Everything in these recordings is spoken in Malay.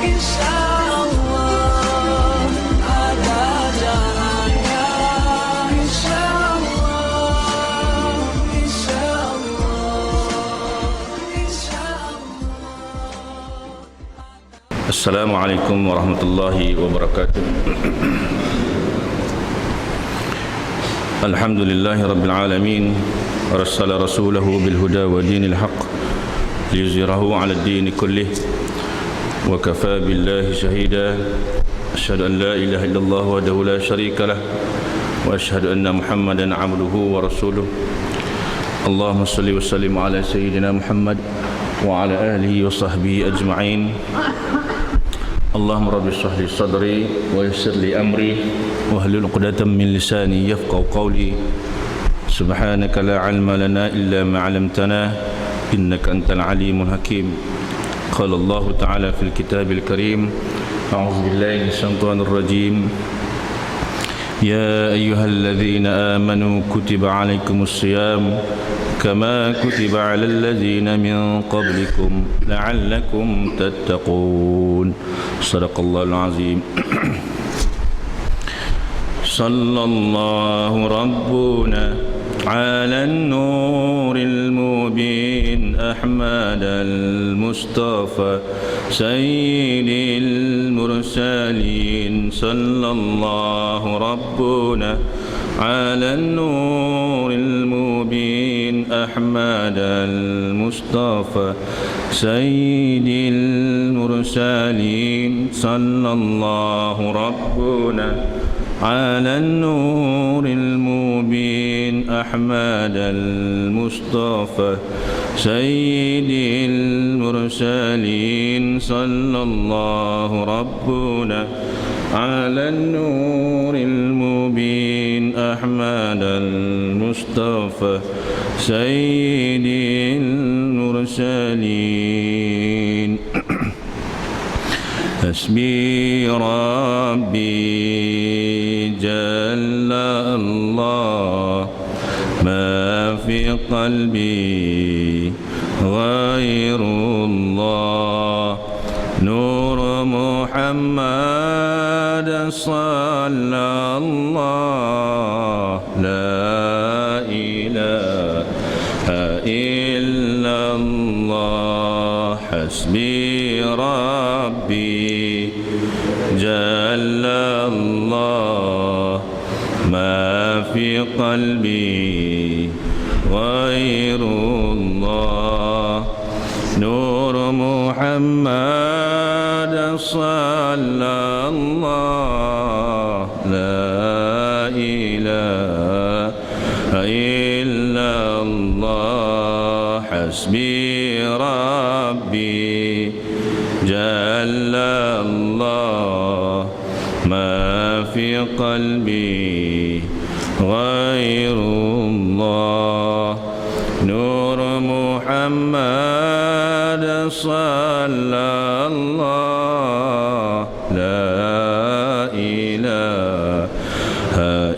insyaallah ada jalannya, insyaallah, insyaallah, insyaallah. Assalamualaikum warahmatullahi wabarakatuh. Alhamdulillahi rabbil alamin. Arsala rasulahu bil huda wa dinil haqq liyuzhirahu 'ala ad-din kullih wa kafa billahi shahida. Asyhadu an la ilaha illallah wahdahu la syarika lah wa asyhadu anna Muhammadan 'abduhu wa rasuluh. Allahumma shalli wa sallim ala sayyidina Muhammad wa ala alihi wa sahbihi ajma'in. Allahumma rabbi shrah li sadri wa yassir li amri wahlul 'uqdatam min lisani yafqahu qawli. Subhanaka la 'ilma lana illa ma 'allamtana innaka antal alimul hakim. Qala Allah ta'ala fil kitabil karim, a'udzu billahi minash shaitanir rajim. Ya ayyuhalladzina amanu kutiba 'alaikumus shiyam kama kutiba 'alal ladzina min qablikum la'allakum tattaqun. Shadaqallahul azim. Sallallahu rabbuna 'alan nuril mubin Ahmadal Mustafa sayyidil mursalin. Sallallahu rabbuna 'alan nuril mubin Ahmadal Mustafa sayyidil mursalin. Sallallahu rabbuna على النور المبين أحمد المصطفى سيد المرسلين. صلى الله ربنا على النور المبين أحمد المصطفى سيد المرسلين. حسبي ربي جل الله ما في قلبي غير الله. نور محمد صلى الله لا إله إلا الله. حسبي ربي جل الله ما في قلبي غير الله. نور محمد صلى الله لا إله إلا الله. حسبي ربي جل الله ما في قلبي غير الله. نور محمد صلى الله لا إله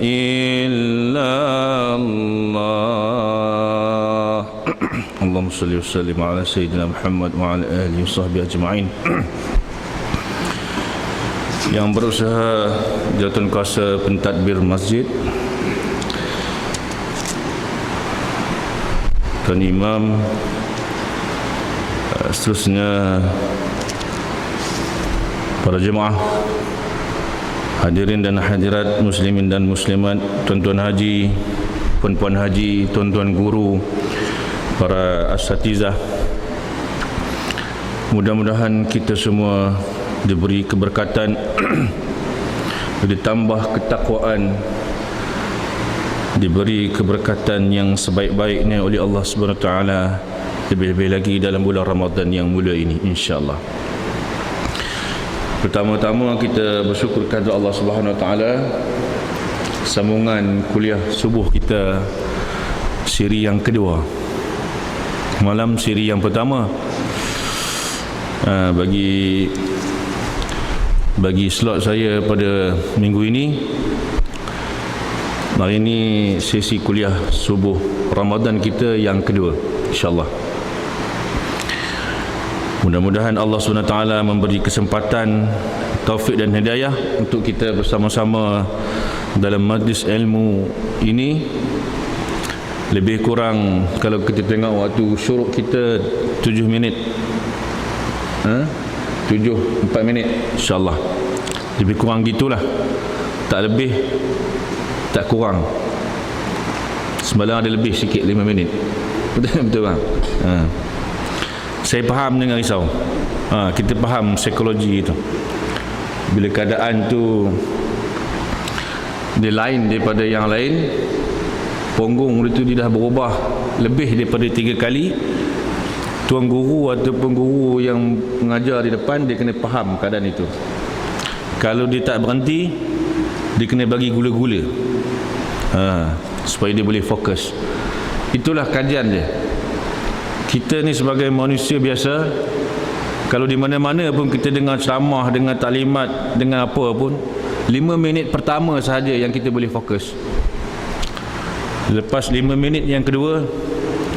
إلا الله. اللهم صل وسلم على سيدنا محمد وعلى آله وصحبه أجمعين. Yang berusaha Jawatan Kuasa Pentadbir Masjid, Tuan Imam, seterusnya para jemaah, hadirin dan hadirat, muslimin dan muslimat, tuan-tuan haji, puan-puan haji, tuan-tuan guru, para asatizah, mudah-mudahan kita semua diberi keberkatan, ditambah ketakwaan, diberi keberkatan yang sebaik-baiknya oleh Allah Subhanahu Wa Taala, lebih-lebih lagi dalam bulan Ramadan yang mulia ini, insya-Allah. Pertama-tama kita bersyukur kepada Allah Subhanahu Wa Taala, sambungan kuliah subuh kita siri yang kedua. Malam siri yang pertama, bagi slot saya pada minggu ini. Hari ini sesi kuliah subuh Ramadan kita yang kedua, insya-Allah. Mudah-mudahan Allah SWT memberi kesempatan, taufik dan hidayah untuk kita bersama-sama dalam majlis ilmu ini. Lebih kurang kalau kita tengok waktu syuruk kita 7 minit, 4 minit insyaAllah. Lebih kurang gitulah, tak lebih tak kurang. Semalam ada lebih sikit 5 minit. Betul bang? Saya faham, jangan risau. Kita faham psikologi itu. Bila keadaan tu dia lain daripada yang lain, punggung itu dia dah berubah lebih daripada 3 kali, tuan guru ataupun guru yang mengajar di depan, dia kena faham keadaan itu. Kalau dia tak berhenti, dia kena bagi gula-gula supaya dia boleh fokus. Itulah kajian dia. Kita ni sebagai manusia biasa, kalau di mana-mana pun kita dengar ceramah, dengan taklimat, dengan apa pun, 5 minit pertama sahaja yang kita boleh fokus. Lepas 5 minit yang kedua,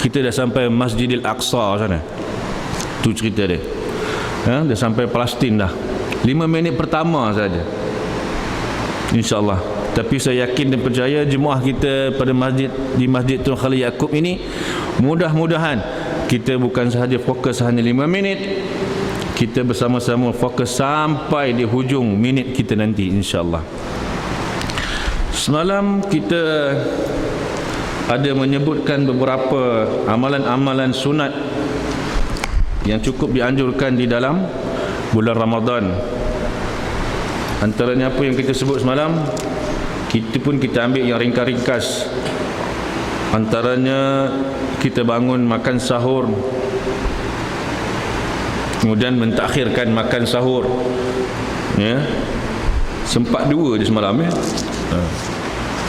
kita dah sampai Masjidil Aqsa sana. Tu cerita dia. Dah sampai Palestin dah. 5 minit pertama saja, InsyaAllah. Tapi saya yakin dan percaya jemaah kita pada masjid, di Masjid Tun Khalil Yaakob ini, mudah-mudahan kita bukan sahaja fokus hanya 5 minit, kita bersama-sama fokus sampai di hujung minit kita nanti, insyaAllah. Semalam kita ada menyebutkan beberapa amalan-amalan sunat yang cukup dianjurkan di dalam bulan Ramadan. Antaranya apa yang kita sebut semalam, kita ambil yang ringkas-ringkas. Antaranya kita bangun makan sahur, kemudian mentakhirkan makan sahur, sempat 2 je semalam,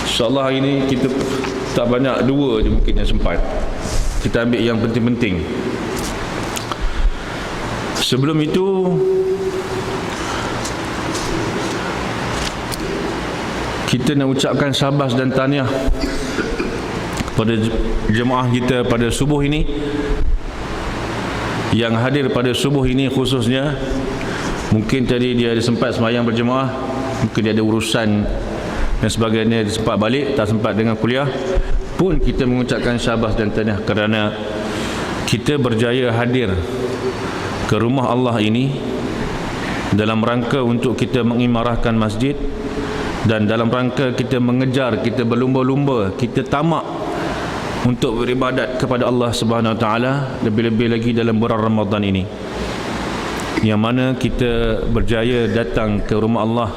InsyaAllah ini kita tak banyak, 2 je mungkin yang sempat. Kita ambil yang penting-penting. Sebelum itu, kita nak ucapkan syabas dan tahniah pada jemaah kita pada subuh ini, yang hadir pada subuh ini khususnya. Mungkin tadi dia ada sempat sembahyang berjemaah, mungkin dia ada urusan dan sebagainya, dia sempat balik, tak sempat dengan kuliah pun, kita mengucapkan syabas dan tahniah kerana kita berjaya hadir ke rumah Allah ini dalam rangka untuk kita mengimarahkan masjid, dan dalam rangka kita mengejar, kita berlumba-lumba, kita tamak untuk beribadat kepada Allah Subhanahu Wa Taala, lebih-lebih lagi dalam bulan Ramadan ini, yang mana kita berjaya datang ke rumah Allah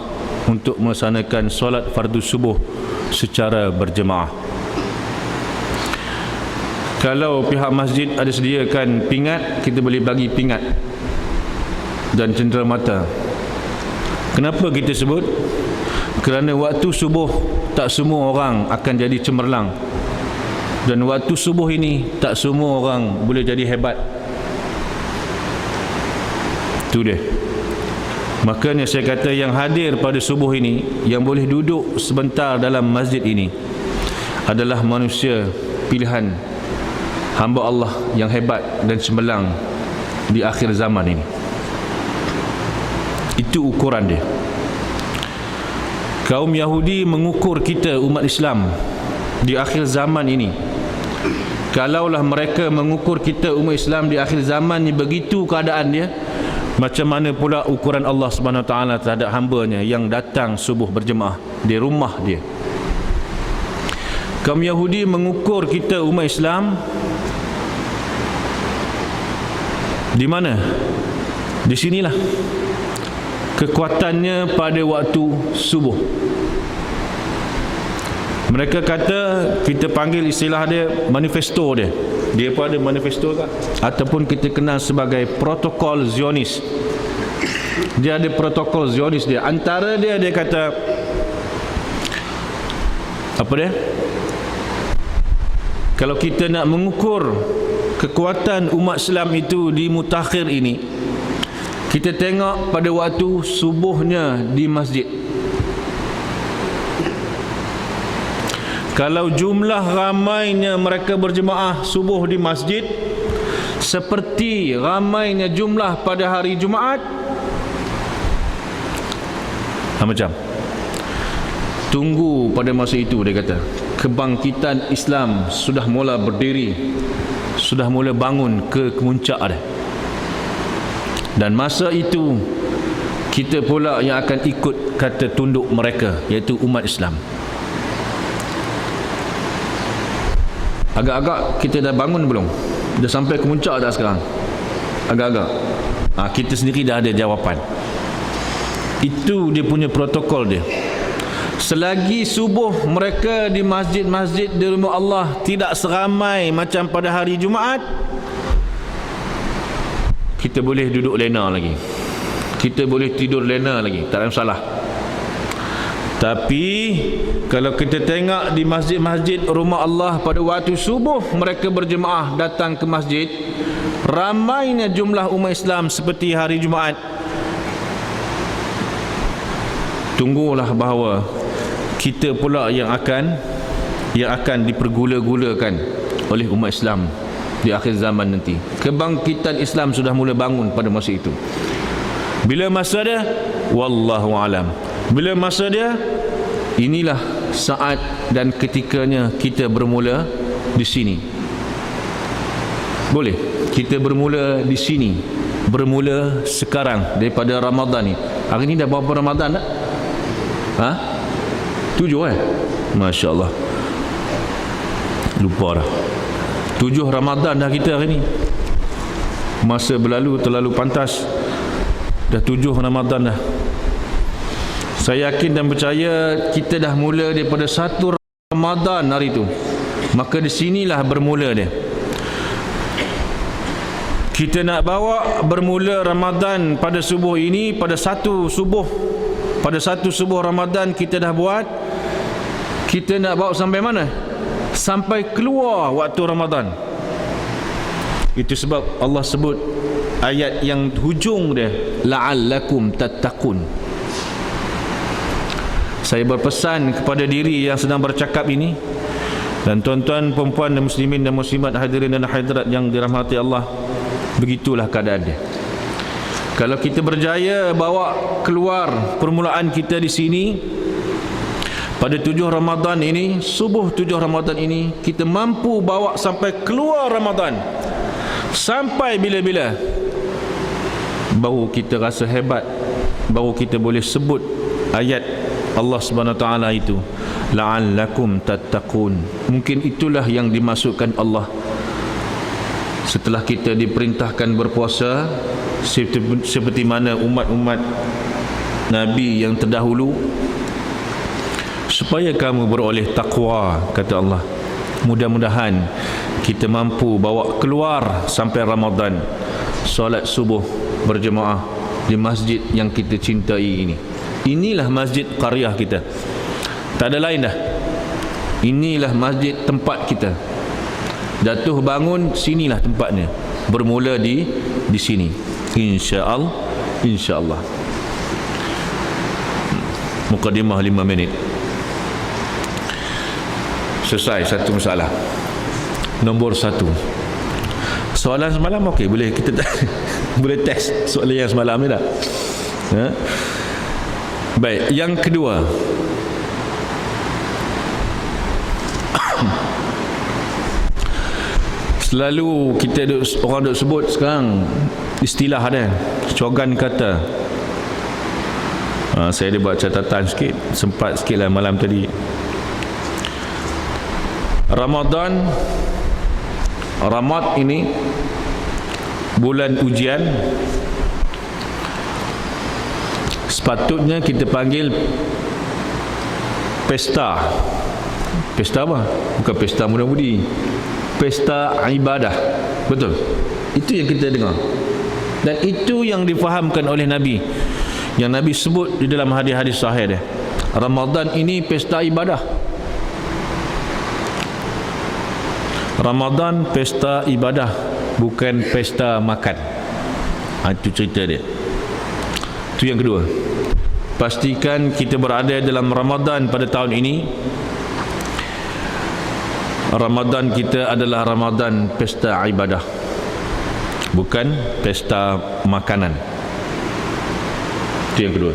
untuk melaksanakan solat fardu subuh secara berjemaah. Kalau pihak masjid ada sediakan pingat, kita boleh bagi pingat dan cenderamata. Kenapa kita sebut? Kerana waktu subuh tak semua orang akan jadi cemerlang, dan waktu subuh ini tak semua orang boleh jadi hebat. Itu dia. Makanya saya kata yang hadir pada subuh ini, yang boleh duduk sebentar dalam masjid ini, adalah manusia pilihan, hamba Allah yang hebat dan cemerlang di akhir zaman ini. Itu ukuran dia. Kaum Yahudi mengukur kita umat Islam di akhir zaman ini. Kalaulah mereka mengukur kita umat Islam di akhir zaman ni begitu keadaan dia, macam mana pula ukuran Allah Subhanahu Wa Taala terhadap hamba-Nya yang datang subuh berjemaah di rumah dia. Kaum Yahudi mengukur kita umat Islam di mana? Di sinilah kekuatannya pada waktu subuh. Mereka kata, kita panggil istilah dia manifesto dia. Dia pun ada manifesto tak? Ataupun kita kenal sebagai protokol Zionis. Dia ada protokol Zionis dia. Antara dia kata, apa dia? Kalau kita nak mengukur kekuatan umat Islam itu di mutakhir ini, kita tengok pada waktu subuhnya di masjid. Kalau jumlah ramainya mereka berjemaah subuh di masjid seperti ramainya jumlah pada hari Jumaat. Macam tunggu pada masa itu, dia kata kebangkitan Islam sudah mula berdiri, sudah mula bangun ke kemuncak dah. Dan masa itu kita pula yang akan ikut kata tunduk mereka, iaitu umat Islam. Agak-agak kita dah bangun belum? Dah sampai kemuncak tak sekarang? Agak-agak. Kita sendiri dah ada jawapan. Itu dia punya protokol dia. Selagi subuh mereka di masjid-masjid di rumah Allah tidak seramai macam pada hari Jumaat, kita boleh duduk lena lagi, kita boleh tidur lena lagi, tak ada masalah. Tapi kalau kita tengok di masjid-masjid rumah Allah pada waktu subuh mereka berjemaah datang ke masjid, ramainya jumlah umat Islam seperti hari Jumaat, tunggulah bahawa kita pula yang akan dipergula-gulakan oleh umat Islam di akhir zaman nanti. Kebangkitan Islam sudah mula bangun pada masa itu. Bila masa dia? Wallahu alam. Bila masa dia? Inilah saat dan ketikanya kita bermula di sini. Boleh kita bermula di sini, bermula sekarang daripada Ramadan ni. Hari ni dah berapa Ramadan tak? 7 Masya Allah, lupa dah. 7 Ramadan dah kita hari ni. Masa berlalu terlalu pantas. Dah 7 Ramadan dah. Saya yakin dan percaya kita dah mula daripada 1 Ramadan hari tu. Maka di sinilah bermula dia. Kita nak bawa bermula Ramadan pada subuh ini, pada satu subuh Ramadan kita dah buat. Kita nak bawa sampai mana? Sampai keluar waktu Ramadan. Itu sebab Allah sebut ayat yang hujung dia, la'allakum tattaqun. Saya berpesan kepada diri yang sedang bercakap ini, dan tuan-tuan, perempuan dan muslimin dan muslimat, hadirin dan hadirat yang dirahmati Allah, begitulah keadaan dia. Kalau kita berjaya bawa keluar permulaan kita di sini pada 7 Ramadan ini, subuh 7 Ramadan ini, kita mampu bawa sampai keluar Ramadan, sampai bila-bila, baru kita rasa hebat, baru kita boleh sebut ayat Allah Subhanahu Wa Taala itu, la'allakum tattaqun. Mungkin itulah yang dimaksudkan Allah setelah kita diperintahkan berpuasa seperti mana umat-umat Nabi yang terdahulu, supaya kamu beroleh takwa, kata Allah. Mudah-mudahan kita mampu bawa keluar sampai Ramadan, solat subuh berjemaah di masjid yang kita cintai ini. Inilah masjid qaryah kita, tak ada lain dah. Inilah masjid tempat kita. Jatuh bangun, sinilah tempatnya. Bermula di sini. Insya-Allah. Mukadimah 5 minit. Selesai satu masalah. Nombor 1. Soalan semalam okey, boleh kita boleh test soalan yang semalam ni tak? Baik, yang kedua, selalu kita orang duk sebut sekarang istilah dia, Cogan kata. Saya ada buat catatan sikit, sempat sikit lah malam tadi. Ramad ini bulan ujian. Sepatutnya kita panggil pesta. Pesta apa? Bukan pesta muda-mudi, pesta ibadah. Betul? Itu yang kita dengar, dan itu yang difahamkan oleh Nabi, yang Nabi sebut di dalam hadis-hadis sahih dia. Ramadan ini pesta ibadah. Ramadan pesta ibadah, bukan pesta makan. Itu cerita dia. Itu yang kedua. Pastikan kita berada dalam Ramadan pada tahun ini. Ramadan kita adalah Ramadan pesta ibadah. bukan pesta makanan. Itu yang kedua.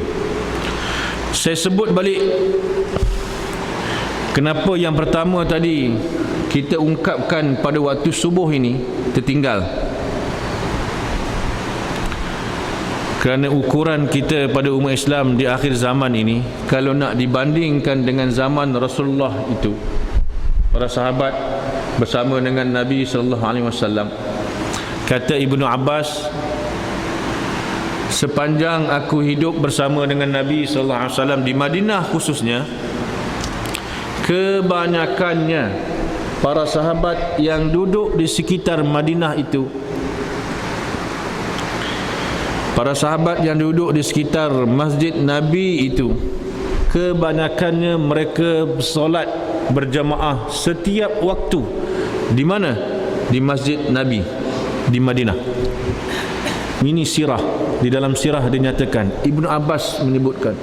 Saya sebut balik kenapa yang pertama tadi kita ungkapkan pada waktu subuh ini tertinggal. Kerana ukuran kita pada umat Islam di akhir zaman ini, kalau nak dibandingkan dengan zaman Rasulullah itu, para sahabat bersama dengan Nabi SAW, kata Ibnu Abbas, sepanjang aku hidup bersama dengan Nabi SAW di Madinah khususnya, kebanyakannya para sahabat yang duduk di sekitar Madinah itu, para sahabat yang duduk di sekitar Masjid Nabi itu, kebanyakannya mereka solat berjamaah setiap waktu. Di mana? Di Masjid Nabi di Madinah. Ini sirah, di dalam sirah dinyatakan, Ibnu Abbas menyebutkan,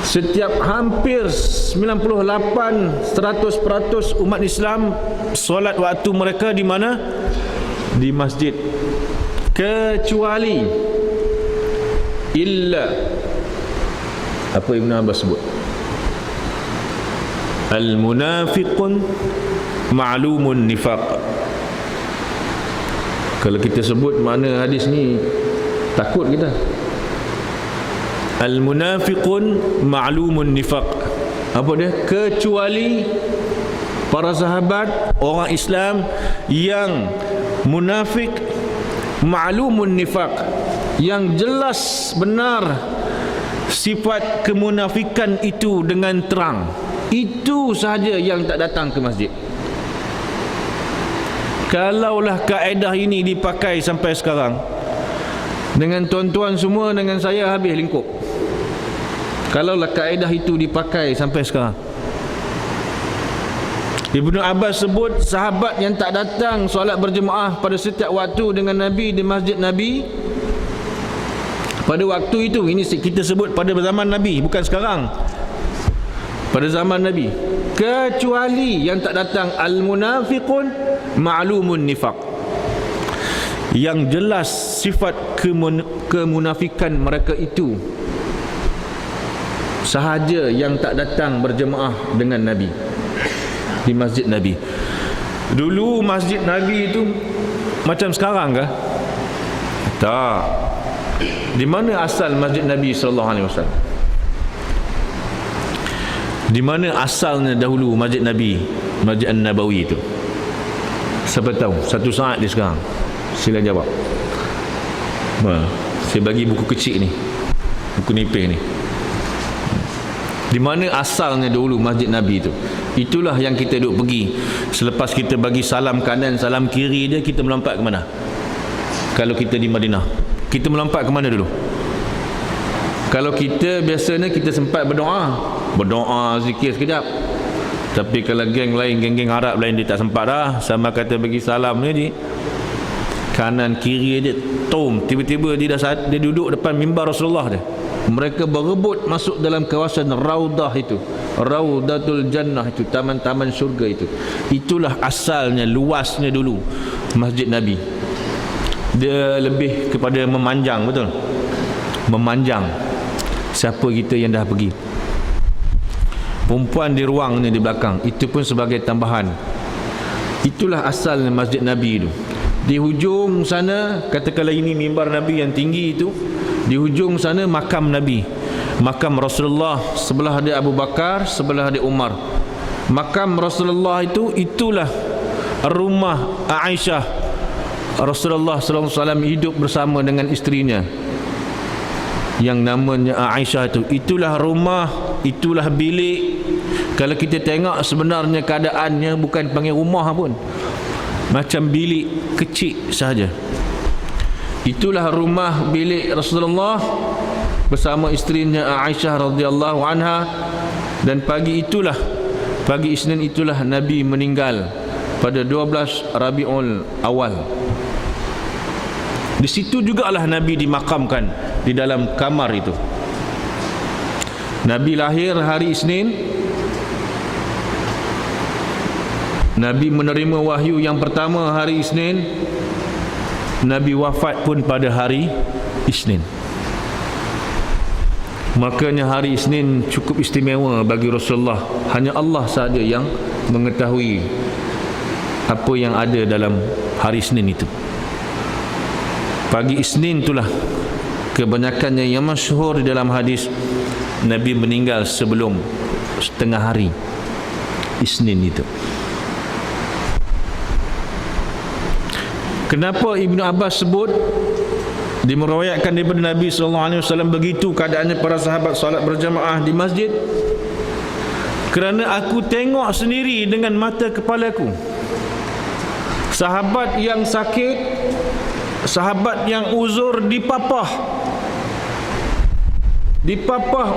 setiap hampir 98-100% umat Islam solat waktu mereka di mana? Di masjid. Kecuali illa, apa Ibn Abbas sebut? Al-munafiqun ma'lumun nifaq. Kalau kita sebut makna hadis ni, takut kita. Al-munafiqun ma'lumun nifaq. Apa dia? Kecuali para sahabat, orang Islam yang munafik, ma'lumun nifaq, yang jelas benar sifat kemunafikan itu dengan terang. Itu sahaja yang tak datang ke masjid. Kalaulah kaedah ini dipakai sampai sekarang, dengan tuan-tuan semua, dengan saya habis lingkup. Kalaulah kaedah itu dipakai sampai sekarang. Ibnu Abbas sebut sahabat yang tak datang solat berjemaah pada setiap waktu dengan Nabi di Masjid Nabi pada waktu itu, ini kita sebut pada zaman Nabi, bukan sekarang, pada zaman Nabi, kecuali yang tak datang al-munafiqun ma'lumun nifaq, yang jelas sifat kemunafikan mereka itu sahaja yang tak datang berjemaah dengan Nabi di Masjid Nabi. Dulu Masjid Nabi itu macam sekarang ke? Tak. Di mana asal Masjid Nabi SAW? Di mana asalnya dahulu Masjid Nabi, Masjid An-Nabawi itu? Siapa tahu? Satu saat dia sekarang. Sila jawab. Saya bagi buku kecil ni, buku nipis ni. Di mana asalnya dahulu Masjid Nabi itu? Itulah yang kita duk pergi. Selepas kita bagi salam kanan, salam kiri dia, kita melompat ke mana? Kalau kita di Madinah, kita melompat ke mana dulu? Kalau kita biasanya kita sempat berdoa, zikir sekejap. Tapi kalau geng lain, geng-geng Arab lain, dia tak sempat dah. Sama kata bagi salam ni, kanan kiri dia tom, tiba-tiba dia duduk depan mimbar Rasulullah dia. Mereka berebut masuk dalam kawasan Raudah itu, Raudatul Jannah itu, taman-taman syurga itu. Itulah asalnya, luasnya dulu Masjid Nabi. Dia lebih kepada memanjang, betul? Memanjang. Siapa kita yang dah pergi? Perempuan di ruangnya di belakang, itu pun sebagai tambahan. Itulah asalnya Masjid Nabi itu. Di hujung sana, katakanlah ini mimbar Nabi yang tinggi itu, di hujung sana makam Nabi, makam Rasulullah. Sebelah ada Abu Bakar, sebelah ada Umar. Makam Rasulullah itu, itulah rumah Aisyah. Rasulullah SAW hidup bersama dengan isterinya yang namanya Aisyah itu. Itulah rumah, itulah bilik. Kalau kita tengok sebenarnya keadaannya bukan panggil rumah pun, macam bilik kecil sahaja. Itulah rumah bilik Rasulullah bersama isterinya Aisyah radhiyallahu anha. Dan pagi Isnin itulah Nabi meninggal pada 12 Rabiul Awal. Di situ jugalah Nabi dimakamkan, di dalam kamar itu. Nabi lahir hari Isnin. Nabi menerima wahyu yang pertama hari Isnin. Nabi wafat pun pada hari Isnin. Makanya hari Isnin cukup istimewa bagi Rasulullah. Hanya Allah sahaja yang mengetahui apa yang ada dalam hari Isnin itu. Pagi Isnin itulah kebanyakannya yang masyhur di dalam hadis, Nabi meninggal sebelum setengah hari Isnin itu. Kenapa Ibnu Abbas sebut, dimeriwayatkan daripada Nabi SAW, begitu keadaannya para sahabat salat berjamaah di masjid? Kerana aku tengok sendiri dengan mata kepalaku sahabat yang sakit, sahabat yang uzur dipapah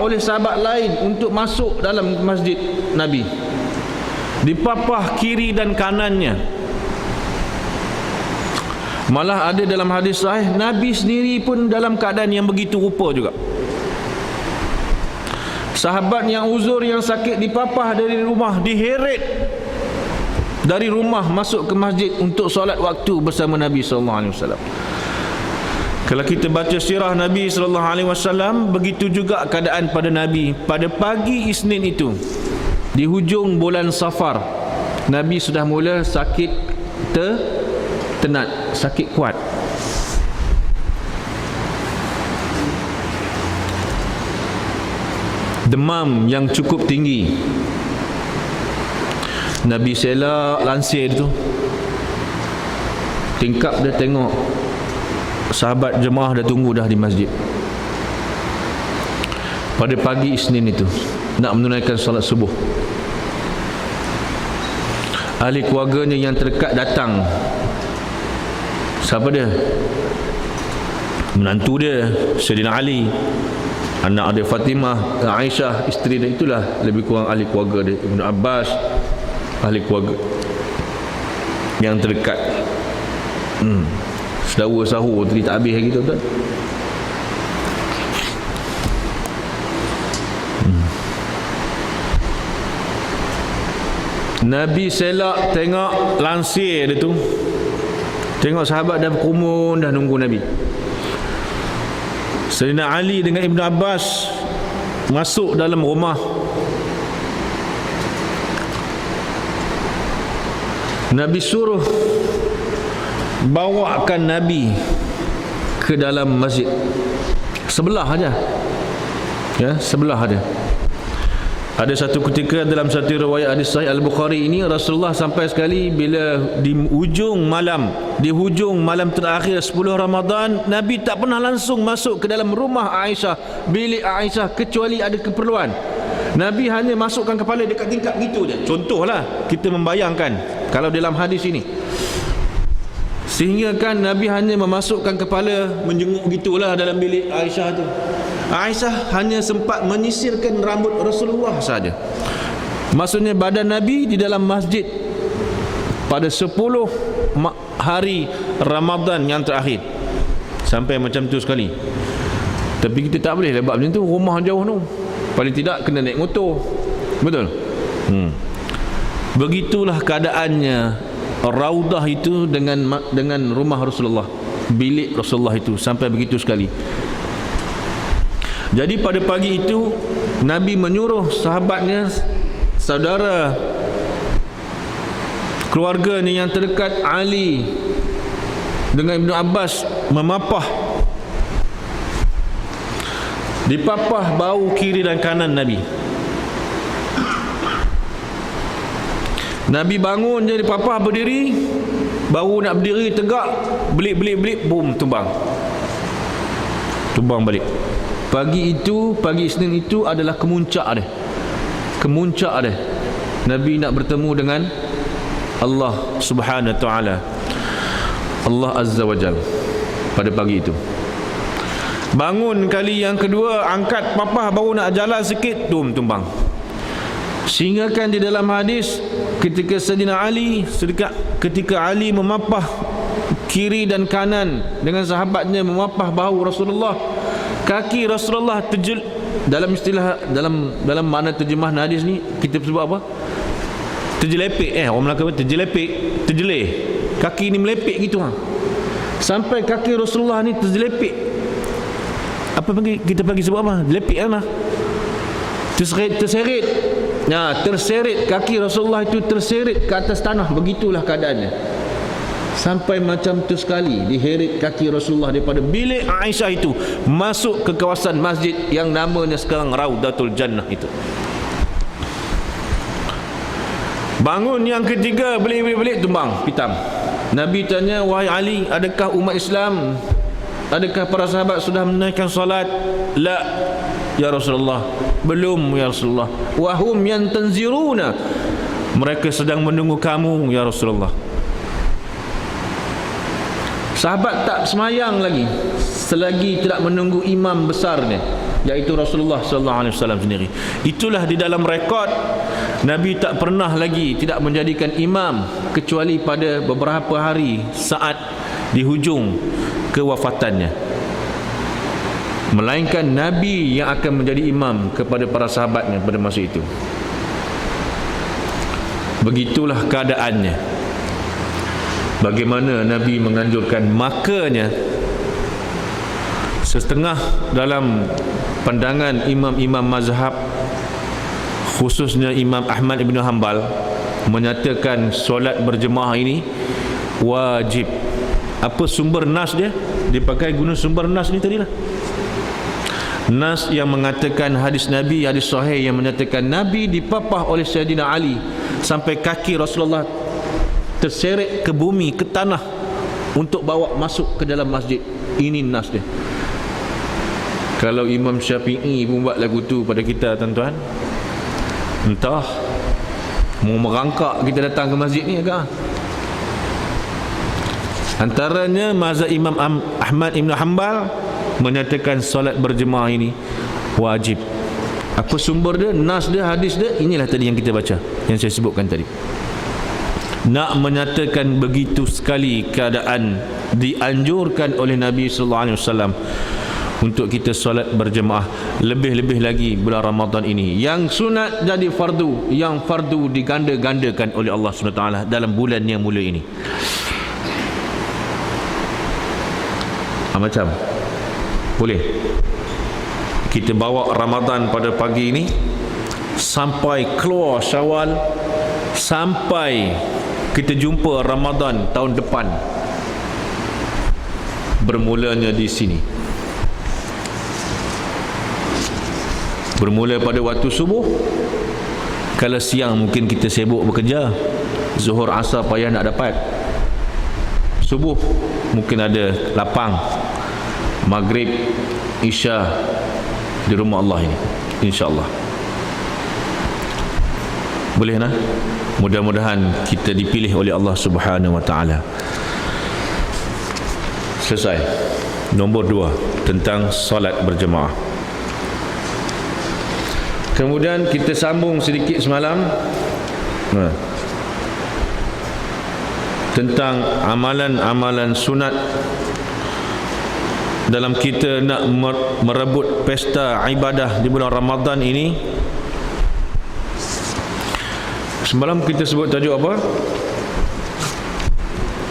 oleh sahabat lain untuk masuk dalam masjid Nabi. Dipapah kiri dan kanannya. Malah ada dalam hadis sahih, Nabi sendiri pun dalam keadaan yang begitu rupa juga. Sahabat yang uzur, yang sakit, dipapah dari rumah, diheret dari rumah masuk ke masjid untuk solat waktu bersama Nabi SAW. Kalau kita baca sirah Nabi SAW, begitu juga keadaan pada Nabi. Pada pagi Isnin itu, di hujung bulan Safar, Nabi sudah mula sakit tenat, sakit kuat. Demam yang cukup tinggi. Nabi selak lansir tu, tingkap dia tengok sahabat jemaah dah tunggu dah di masjid. Pada pagi Isnin itu nak menunaikan solat subuh, ahli keluarganya yang terdekat datang. Siapa dia? Menantu dia, Sayyidina Ali, anak dia Fatimah, Aisyah, isteri dia. Itulah lebih kurang ahli keluarga dia. Ibnu Abbas, ahli keluarga yang terdekat. Sedara sahur tadi tak habis lagi, tuan-tuan. Nabi selak tengok lansir dia tu, tengok sahabat dah berkerumun, dah nunggu Nabi. Sayyidina Ali dengan Ibnu Abbas masuk dalam rumah. Nabi suruh bawakan Nabi ke dalam masjid. Sebelah aja. Ya, sebelah aja. Ada satu ketika dalam satu riwayat hadis sahih Al-Bukhari ini, Rasulullah sampai sekali bila di hujung malam terakhir 10 Ramadan, Nabi tak pernah langsung masuk ke dalam rumah Aisyah, bilik Aisyah, kecuali ada keperluan. Nabi hanya masukkan kepala dekat tingkap gitu je. Contohlah kita membayangkan kalau dalam hadis ini, sehingga kan Nabi hanya memasukkan kepala, menjenguk gitulah dalam bilik Aisyah tu. Aisyah hanya sempat menyisirkan rambut Rasulullah saja. Maksudnya badan Nabi di dalam masjid pada 10 hari Ramadan yang terakhir. Sampai macam tu sekali. Tapi kita tak boleh buat macam tu, rumah jauh tu. Paling tidak kena naik motor. Betul? Begitulah keadaannya Raudah itu dengan rumah Rasulullah, bilik Rasulullah itu, sampai begitu sekali. Jadi pada pagi itu Nabi menyuruh sahabatnya, saudara keluarganya yang terdekat, Ali dengan Ibnu Abbas, memapah, dipapah bau kiri dan kanan Nabi. Nabi bangun jadi papah, berdiri, baru nak berdiri tegak, belik, boom, tumbang balik. Pagi Isnin itu adalah kemuncak dia. Nabi nak bertemu dengan Allah Subhanahu wa ta'ala, Allah Azza wa Jal, pada pagi itu. Bangun kali yang kedua, angkat papah, baru nak jalan sikit, tumbang. Sehingga kan di dalam hadis, ketika Ali memapah kiri dan kanan dengan sahabatnya, memapah bahu Rasulullah, kaki Rasulullah dalam istilah, dalam makna terjemah hadis ni kita sebut apa? Terjelepek. Orang Melaka terjelepek, terjeleh. Kaki ni melepek gitu. sampai kaki Rasulullah ni terjelepit. Apa panggil, kita panggil sebab apa? Jelepit lah. Terseret. Nah, terseret kaki Rasulullah itu, terseret ke atas tanah. Begitulah keadaannya. Sampai macam tu sekali diheret kaki Rasulullah daripada bilik Aisyah itu masuk ke kawasan masjid yang namanya sekarang Raudatul Jannah itu. Bangun yang ketiga, belik tumbang, pitam. Nabi tanya, wahai Ali, adakah umat Islam, adakah para sahabat sudah menaikkan solat? La, ya Rasulullah. Belum, ya Rasulullah. Wahum yantanziruna, mereka sedang menunggu kamu, ya Rasulullah. Sahabat tak semayang lagi selagi tidak menunggu imam besarnya, iaitu Rasulullah sallallahu alaihi wasallam sendiri. Itulah di dalam rekod, Nabi tak pernah lagi tidak menjadikan imam kecuali pada beberapa hari saat di hujung kewafatannya, melainkan Nabi yang akan menjadi imam kepada para sahabatnya pada masa itu. Begitulah keadaannya. Bagaimana Nabi menganjurkan, makanya setengah dalam pandangan imam-imam mazhab, khususnya Imam Ahmad Ibn Hanbal, menyatakan solat berjemaah ini wajib. Apa sumber nas dia? Dipakai guna sumber nas ni tadilah. Nas yang mengatakan hadis Nabi, hadis sahih yang menyatakan Nabi dipapah oleh Sayyidina Ali sampai kaki Rasulullah terseret ke bumi, ke tanah untuk bawa masuk ke dalam masjid. Ini nas dia. Kalau Imam Syafi'i pun buat lagu tu pada kita, tuan-tuan, entah mau merangkak kita datang ke masjid ni agak. Antaranya mazhab Imam Ahmad Ibn Hanbal menyatakan solat berjemaah ini wajib. Apa sumber dia, nas dia, hadis dia? Inilah tadi yang kita baca, yang saya sebutkan tadi. Nak menyatakan begitu sekali keadaan dianjurkan oleh Nabi sallallahu alaihi wasallam untuk kita solat berjemaah, lebih-lebih lagi bulan Ramadan ini yang sunat jadi fardu, yang fardu diganda-gandakan oleh Allah SWT dalam bulan yang mulia ini. Macam boleh kita bawa Ramadan pada pagi ini sampai keluar Syawal, sampai kita jumpa Ramadan tahun depan, bermulanya di sini. Bermula pada waktu subuh. Kalau siang mungkin kita sibuk bekerja, Zuhur Asar payah nak dapat. Subuh mungkin ada lapang. Maghrib, Isya di rumah Allah ini, insya-Allah. Boleh nah? Mudah-mudahan kita dipilih oleh Allah Subhanahu wa taala. Selesai. Nombor 2 tentang solat berjemaah. Kemudian kita sambung sedikit semalam tentang amalan-amalan sunat dalam kita nak merebut pesta ibadah di bulan Ramadan ini. Semalam kita sebut tajuk apa?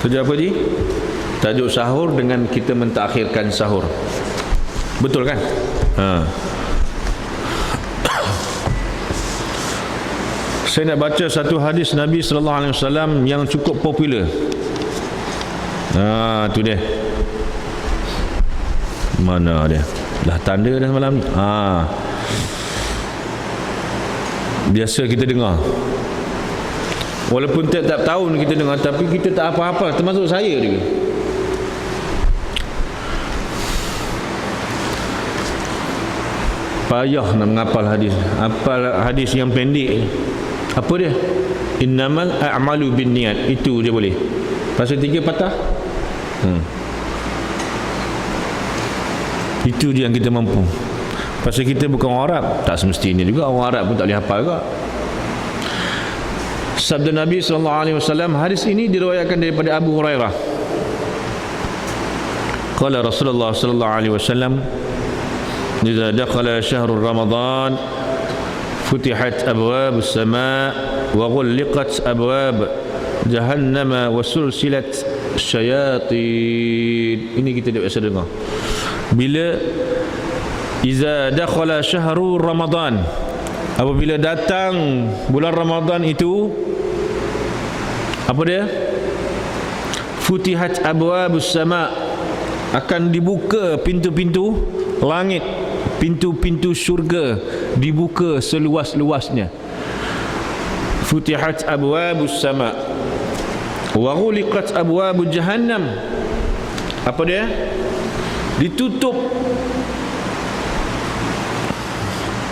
Tajuk apa, Ji? Tajuk sahur dengan kita mentakhirkan sahur. Betul kan? Saya nak baca satu hadis Nabi sallallahu alaihi wasallam yang cukup popular. Tu dia. Mana dia? Dah tanda dah semalam ni. Biasa kita dengar. Walaupun tiap-tiap tahun kita dengar, tapi kita tak apa-apa, termasuk saya juga. Payah nak menghafal hadis. Hafal hadis yang pendek. Apa dia? Innamal a'malu binniyat. Itu dia boleh. Pasal 3 patah. Itu dia yang kita mampu. Pasal kita bukan orang Arab. Tak semestinya juga orang Arab pun tak boleh hafal juga. Sabda Nabi SAW, hadis ini diriwayatkan daripada Abu Hurairah. Qala Rasulullah SAW, idza dakhala syahrul Ramadan futihat abwab as-sama' wa ghulliqat abwab jahannam wa sulsilat syayatin. Ini kita dah biasa dengar. Bila iza dakhala syahru Ramadan, apabila datang bulan Ramadan itu, apa dia? Futihat abwabus sama, akan dibuka pintu-pintu langit, pintu-pintu syurga dibuka seluas-luasnya. Futihat abwabus sama wa ghuliqat abwabu jahannam. Apa dia? Ditutup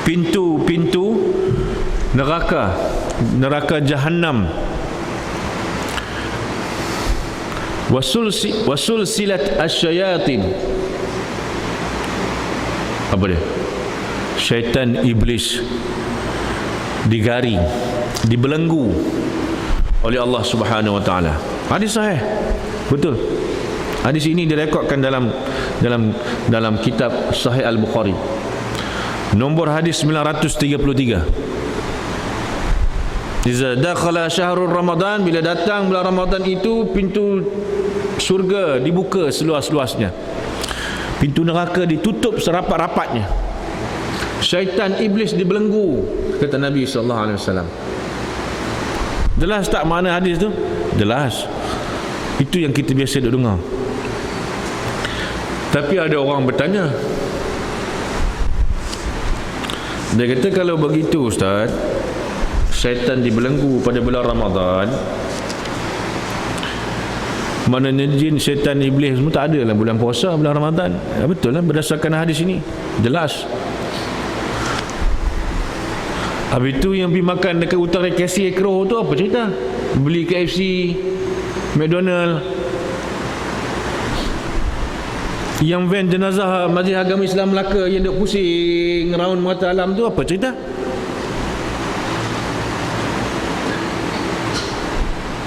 pintu-pintu neraka, neraka jahannam. Wasul silat asyayatin. Apa dia? Syaitan iblis digari, dibelenggu oleh Allah Subhanahu wa taala. Hadis sahih. Betul. Hadis ini direkodkan dalam kitab Sahih Al-Bukhari. Nombor hadis 933. Iza dakhala syahrul Ramadan, bila datang bulan Ramadan itu pintu surga dibuka seluas-luasnya. Pintu neraka ditutup serapat-rapatnya. Syaitan iblis dibelenggu, kata Nabi sallallahu alaihi wasallam. Jelas tak makna hadis tu? Jelas. Itu yang kita biasa dengar. Tapi ada orang bertanya, dia kata, kalau begitu Ustaz, syaitan dibelenggu pada bulan Ramadan, maknanya jin, syaitan, iblis semua tak ada lah bulan puasa, bulan Ramadan. Ya, betul lah berdasarkan hadis ini. Jelas. Habis itu yang pergi makan dekat utara KC Ekro tu apa cerita? Beli KFC, McDonald. Yang van jenazah Majlis Agama Islam Melaka yang duk pusing raun mata alam tu apa cerita?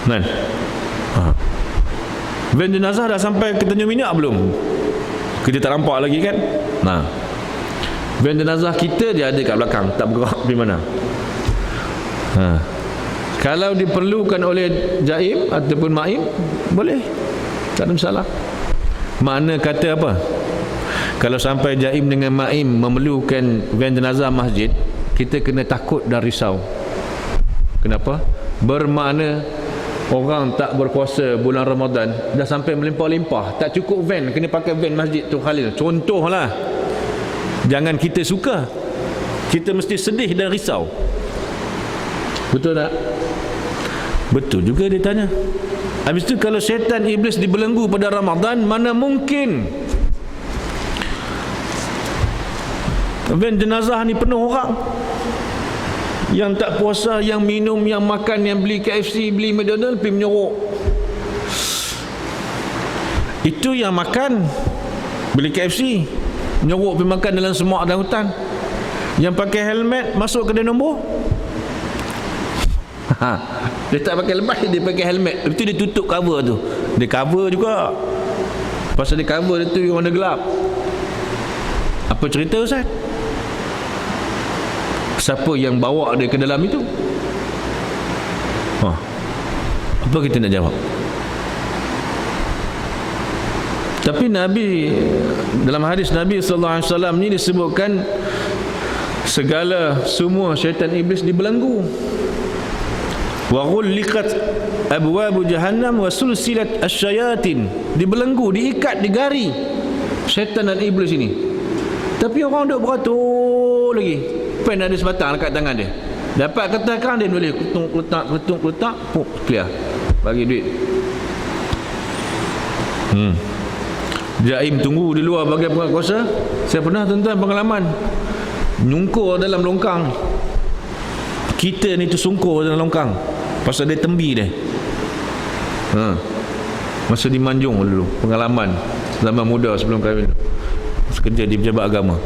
Kan? Van jenazah dah sampai ke Tanjung Minyak belum? Kita tak nampak lagi kan? Nah, van jenazah kita dia ada kat belakang, tak bergerak di mana. Kalau diperlukan oleh jaim ataupun maim, boleh, tak ada masalah. Makna kata apa? Kalau sampai jaim dengan maim memerlukan van jenazah masjid, kita kena takut dan risau. Kenapa? Bermakna orang tak berpuasa bulan Ramadan dah sampai melimpah-limpah, tak cukup van, kena pakai van masjid tu Khalil. Contohlah. Jangan kita suka, kita mesti sedih dan risau. Betul tak? Betul juga dia tanya. Habis tu kalau syaitan iblis dibelenggu pada Ramadan, mana mungkin van jenazah ni penuh orang yang tak puasa, yang minum, yang makan, yang beli KFC, beli McDonald, pergi menyorok. Itu yang makan, beli KFC, menyorok pergi makan dalam semak dan hutan. Yang pakai helmet masuk kedai nombor, dia tak pakai lepas, dia pakai helmet. Lepas tu dia tutup cover tu. Dia cover juga. Pasal dia cover dia tu warna gelap. Apa cerita Ustaz? Siapa yang bawa dia ke dalam itu? Apa kita nak jawab? Tapi Nabi, dalam hadis Nabi sallallahu alaihi wasallam ni disebutkan segala semua syaitan iblis dibelenggu. Wa ghulliqat abwabu jahannam wa sulsilat asyayatin. Dibelenggu, diikat, digari syaitan dan iblis ini. Tapi orang duk beratur lagi. Pen ada sebatang dekat tangan dia. Dapat katakan dia boleh ketuk-ketak, puk, clear. Bagi duit. Jaim tunggu di luar bagi penguasa. Saya pernah tuan-tuan pengalaman nyungkur dalam longkang. Kita ni tu sungkur dalam longkang pasal dia tembi dia. Masa di Manjung dulu, pengalaman zaman muda sebelum kahwin, kerja di pejabat agama.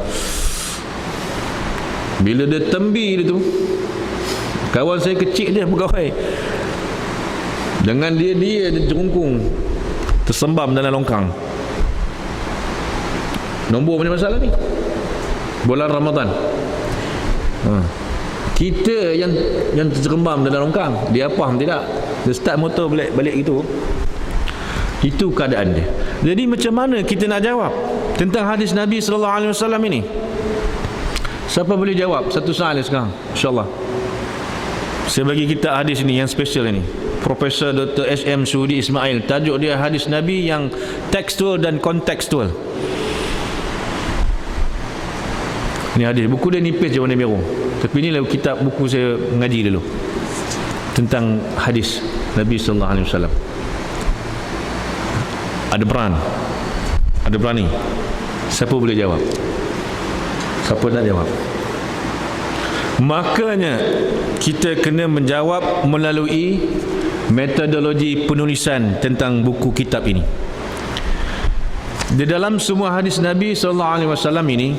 Bila dia tembi dia tu, kawan saya kecil dia pegawai, dengan dia terungkung, tersembam dalam longkang. Nombor punya masalah ni bulan Ramadan. Kita yang terjerembam dalam longkang, dia faham tidak? Dia start motor balik gitu. Itu keadaan dia. Jadi macam mana kita nak jawab tentang hadis Nabi SAW ini? Siapa boleh jawab satu soalan sekarang, insyaAllah? Saya bagi kita hadis ini yang special ini, Profesor Dr. S.M. Sudi Ismail. Tajuk dia hadis Nabi yang tekstual dan kontekstual. Ini hadis, buku dia nipis je warna biru, tapi inilah kitab buku saya mengaji dulu tentang hadis Nabi SAW. Ada berani. Siapa boleh jawab? Siapa nak jawab? Makanya kita kena menjawab melalui metodologi penulisan tentang buku kitab ini. Di dalam semua hadis Nabi SAW ini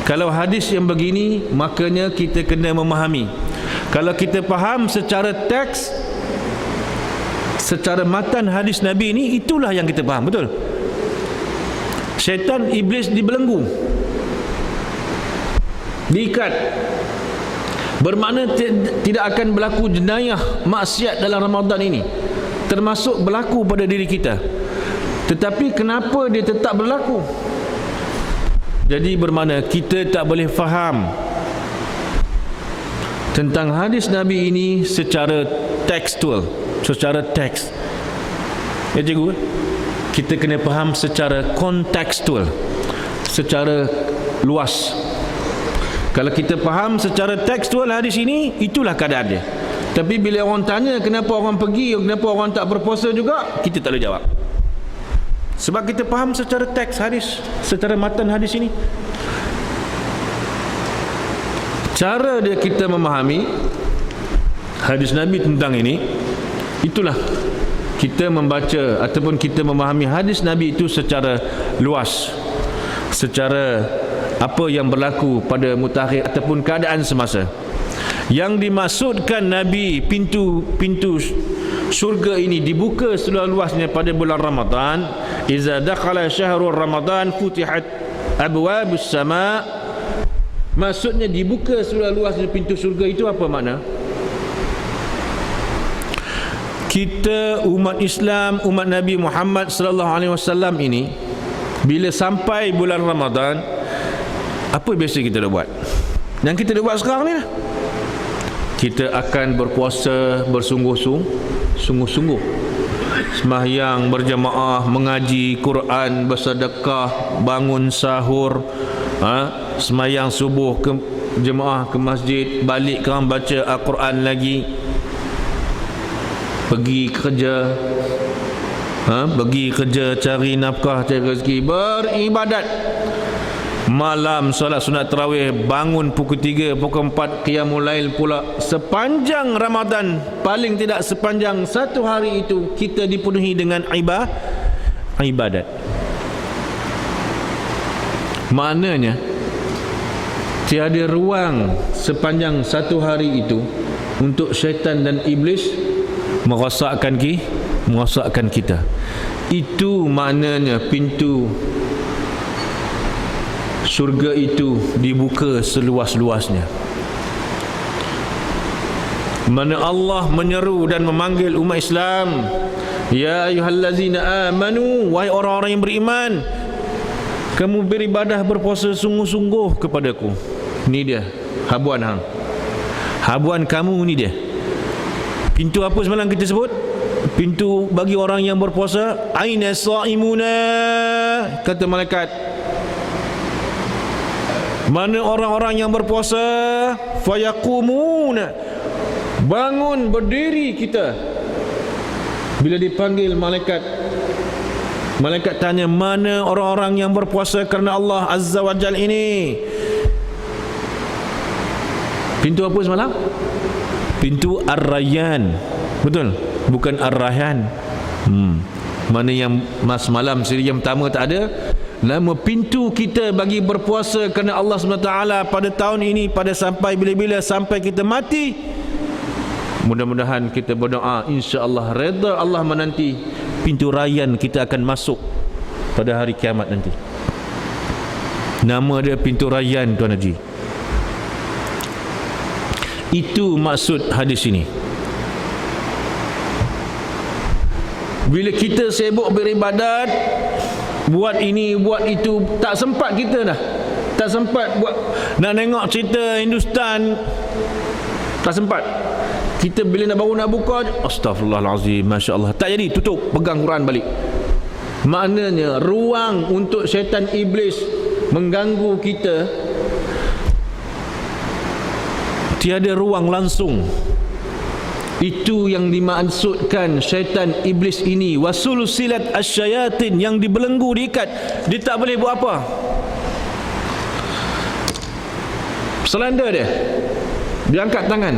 kalau hadis yang begini, makanya kita kena memahami. Kalau kita faham secara teks, secara matan hadis Nabi ini, itulah yang kita faham, betul? Syaitan, iblis dibelenggu, diikat, bermakna tidak akan berlaku jenayah maksiat dalam Ramadan ini, termasuk berlaku pada diri kita. Tetapi kenapa dia tetap berlaku? Jadi bermakna kita tak boleh faham tentang hadis Nabi ini secara tekstual, secara teks. Ya cikgu, kita kena faham secara kontekstual, secara luas. Kalau kita faham secara tekstual hadis ini, itulah keadaan dia. Tapi bila orang tanya kenapa orang pergi, kenapa orang tak berpuasa juga, kita tak boleh jawab. Sebab kita faham secara teks hadis, secara matan hadis ini. Cara dia kita memahami hadis Nabi tentang ini, itulah kita membaca ataupun kita memahami hadis Nabi itu secara luas, secara apa yang berlaku pada mutakhir ataupun keadaan semasa. Yang dimaksudkan Nabi pintu syurga ini dibuka seluas-luasnya pada bulan Ramadan. Iza dakhala syahrul Ramadan futihat abwabus sama. Maksudnya dibuka seluas-luasnya pintu syurga itu apa makna? Kita umat Islam, umat Nabi Muhammad sallallahu alaihi wasallam ini, bila sampai bulan Ramadan, apa biasa kita dah buat? Yang kita dah buat sekarang ni lah. Kita akan berpuasa bersungguh-sungguh, sembahyang berjamaah, mengaji Quran, bersedekah, bangun sahur, sembahyang subuh ke jemaah ke masjid, balik ke baca Al-Quran lagi, pergi kerja, pergi kerja cari nafkah, cari rezeki, beribadat. Malam solat sunat tarawih, bangun pukul 3, pukul 4 qiyamul lail pula. Sepanjang Ramadan, paling tidak sepanjang satu hari itu, kita dipenuhi dengan ibadat. Maknanya tiada ruang sepanjang satu hari itu untuk syaitan dan iblis merosakkan kita. Itu maknanya pintu syurga itu dibuka seluas-luasnya. Mana Allah menyeru dan memanggil umat Islam, ya ayyuhallazina amanu, wahai orang-orang yang beriman, kamu beribadah berpuasa sungguh-sungguh kepadaku. Ni dia habuan hang. Habuan kamu ni dia. Pintu apa semalam kita sebut? Pintu bagi orang yang berpuasa. Aina saimuna, kata malaikat. Mana orang-orang yang berpuasa? Fayaqumuna, bangun berdiri kita. Bila dipanggil malaikat, malaikat tanya, mana orang-orang yang berpuasa kerana Allah Azza wa Jal ini? Pintu apa semalam? Pintu Ar-Rayyan. Betul? Bukan Ar-Rayyan. Mana yang semalam siri yang pertama tak ada. Nama pintu kita bagi berpuasa kerana Allah SWT pada tahun ini, pada sampai bila-bila, sampai kita mati. Mudah-mudahan kita berdoa, insya-Allah redha Allah menanti, pintu Rayyan kita akan masuk pada hari kiamat nanti. Nama dia pintu Rayyan, Tuan Haji. Itu maksud hadis ini. Bila kita sibuk beribadat, buat ini, buat itu, tak sempat kita dah. Tak sempat buat, nak tengok cerita Hindustan, tak sempat. Kita bila baru nak buka, astaghfirullahalazim, Masya Allah, tak jadi, tutup, pegang Quran balik. Maknanya ruang untuk syaitan iblis mengganggu kita, tiada ruang langsung. Itu yang dimaksudkan syaitan iblis ini. Wasulusilat asyayatin, yang dibelenggu, diikat, dia tak boleh buat apa. Selanda dia angkat tangan.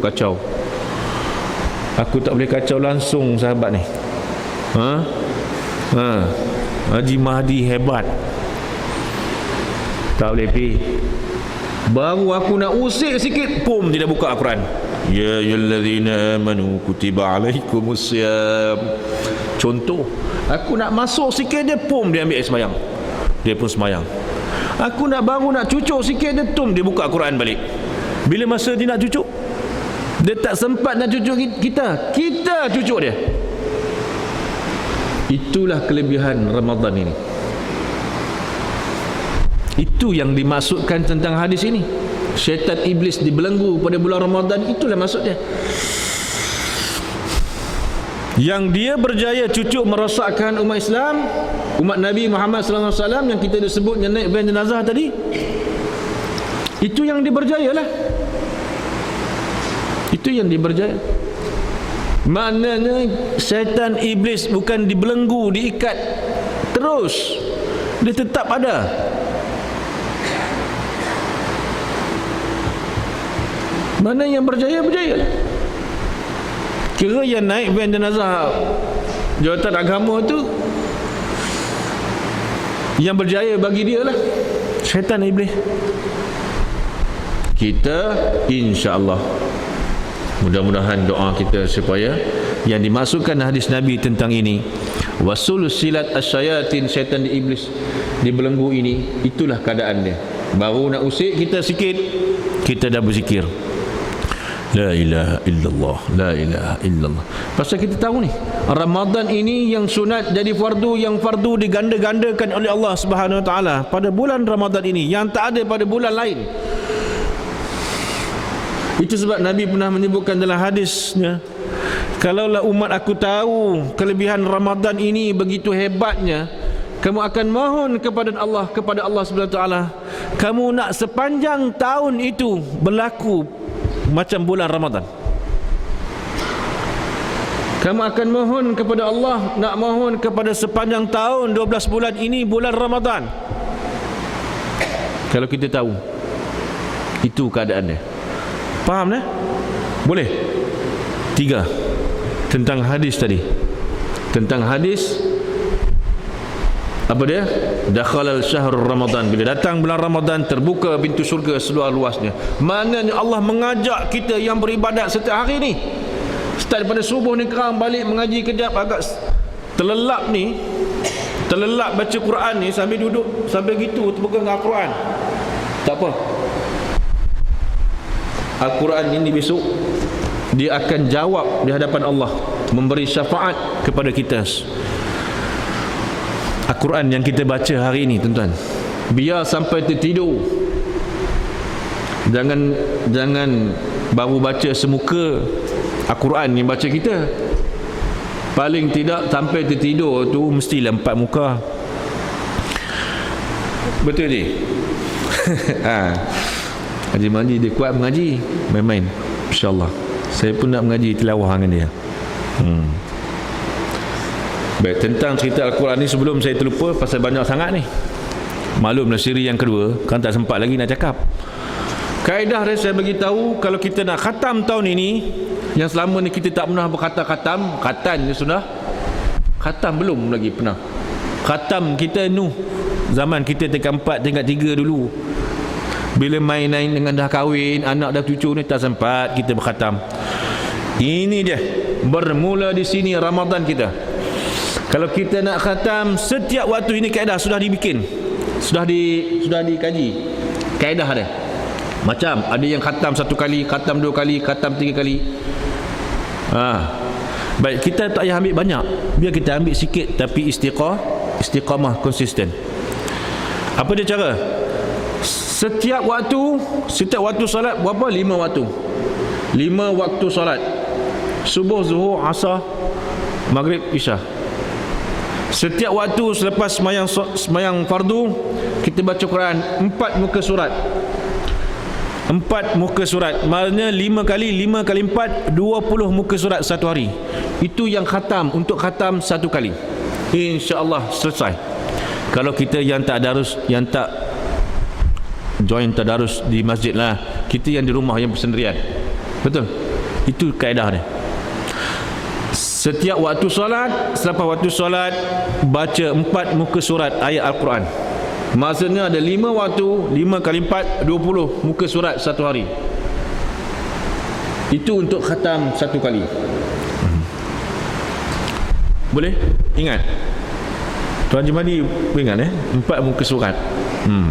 Kacau. Aku tak boleh kacau langsung sahabat ni. Haji Mahdi hebat. Tak boleh pergi. Baru aku nak usik sikit, pum, tidak buka Al-Quran. Ya ayyuhallazina amanu kutiba alaikumusiyam. Contoh, aku nak masuk sikit dia, pum, dia ambil air semayang. Dia pun semayang. Aku baru nak cucuk sikit dia, dia buka Al-Quran balik. Bila masa dia nak cucuk, dia tak sempat nak cucuk kita cucuk dia. Itulah kelebihan Ramadan ini. Itu yang dimaksudkan tentang hadis ini. Syaitan iblis dibelenggu pada bulan Ramadan, itulah maksudnya. Yang dia berjaya cucuk merosakkan umat Islam, umat Nabi Muhammad sallallahu alaihi wasallam, yang kita disebut naik van jenazah tadi, itu yang dia berjaya lah. Itu yang dia berjaya. Maknanya syaitan iblis bukan dibelenggu, diikat terus, dia tetap ada. Mana yang berjaya, berjaya lah. Kira yang naik van jenazah jawatan agama tu, yang berjaya bagi dia lah syaitan iblis. Kita insya-Allah, mudah-mudahan doa kita supaya yang dimasukkan hadis Nabi tentang ini, wasulusilat asyayatin, syaitan di iblis dibelenggu ini, itulah keadaan dia. Baru nak usik kita sikit, kita dah berzikir la ilaha illallah, la ilaha illallah. Pasal kita tahu ni, Ramadan ini yang sunat jadi fardu, yang fardu diganda-gandakan oleh Allah Subhanahu wa taala pada bulan Ramadan ini, yang tak ada pada bulan lain. Itu sebab Nabi pernah menyebutkan dalam hadisnya, kalaulah umat aku tahu kelebihan Ramadan ini begitu hebatnya, kamu akan mohon kepada Allah Subhanahu wa taala, kamu nak sepanjang tahun itu berlaku macam bulan Ramadan. Kamu akan mohon kepada Allah, nak mohon kepada sepanjang tahun 12 bulan ini bulan Ramadan. Kalau kita tahu itu keadaannya. Faham dah? Boleh? 3 tentang hadis tadi. Tentang hadis apa dia? Dakhalal syahrul Ramadan, bila datang bulan Ramadan terbuka pintu syurga seluar luasnya. Maknanya Allah mengajak kita yang beribadat setiap hari ni, start daripada subuh ni kerang balik mengaji kejap, agak terlelap ni, terlelap baca Quran ni, sambil duduk sambil gitu terpegang Al-Quran, tak apa. Al-Quran ini besok dia akan jawab di hadapan Allah, memberi syafaat kepada kita. Al-Quran yang kita baca hari ini, tuan-tuan, biar sampai tertidur. Jangan baru baca semuka Al-Quran yang baca kita. Paling tidak sampai tertidur tu mestilah 4 muka. Betul ni? Haji Mahdi dia kuat mengaji, main-main. InsyaAllah saya pun nak mengaji tilawah dengan dia. Baik, tentang cerita Al-Quran ni sebelum saya terlupa, pasal banyak sangat ni. Maklumlah siri yang kedua, kan tak sempat lagi nak cakap. Kaedah dia saya bagi tahu, kalau kita nak khatam tahun ini, yang selama ni kita tak pernah berkata khatam ni sudah khatam belum lagi pernah. Khatam kita Nuh, zaman kita tingkat 4, tingkat 3 dulu. Bila main-main dengan dah kahwin, anak dah cucu ni, tak sempat kita berkhatam. Ini dia, bermula di sini Ramadan kita. Kalau kita nak khatam setiap waktu, ini kaedah sudah dibikin, sudah dikaji kaedah dia. Macam ada yang khatam 1 kali, khatam 2 kali, khatam 3 kali. Baik, kita tak payah ambil banyak, biar kita ambil sikit tapi istiqamah konsisten. Apa dia cara? Setiap waktu solat berapa? 5 waktu. 5 waktu solat. Subuh, zuhur, asar, maghrib, isya. Setiap waktu selepas semayang fardu, kita baca Quran 4 muka surat. 4 muka surat. Maknanya 5 kali 4 20 muka surat satu hari. Itu yang khatam, untuk khatam satu kali. InsyaAllah selesai. Kalau kita yang tak darus, yang tak join tadarus di masjid lah, kita yang di rumah yang bersendirian. Betul? Itu kaedah dia. Setiap waktu solat, selepas waktu solat, baca 4 muka surat ayat Al-Quran. Maksudnya ada 5 waktu, 5 kali 4 20 muka surat satu hari. Itu untuk khatam satu kali. Boleh? Ingat? Tuan Jumadi ingat 4 muka surat. 4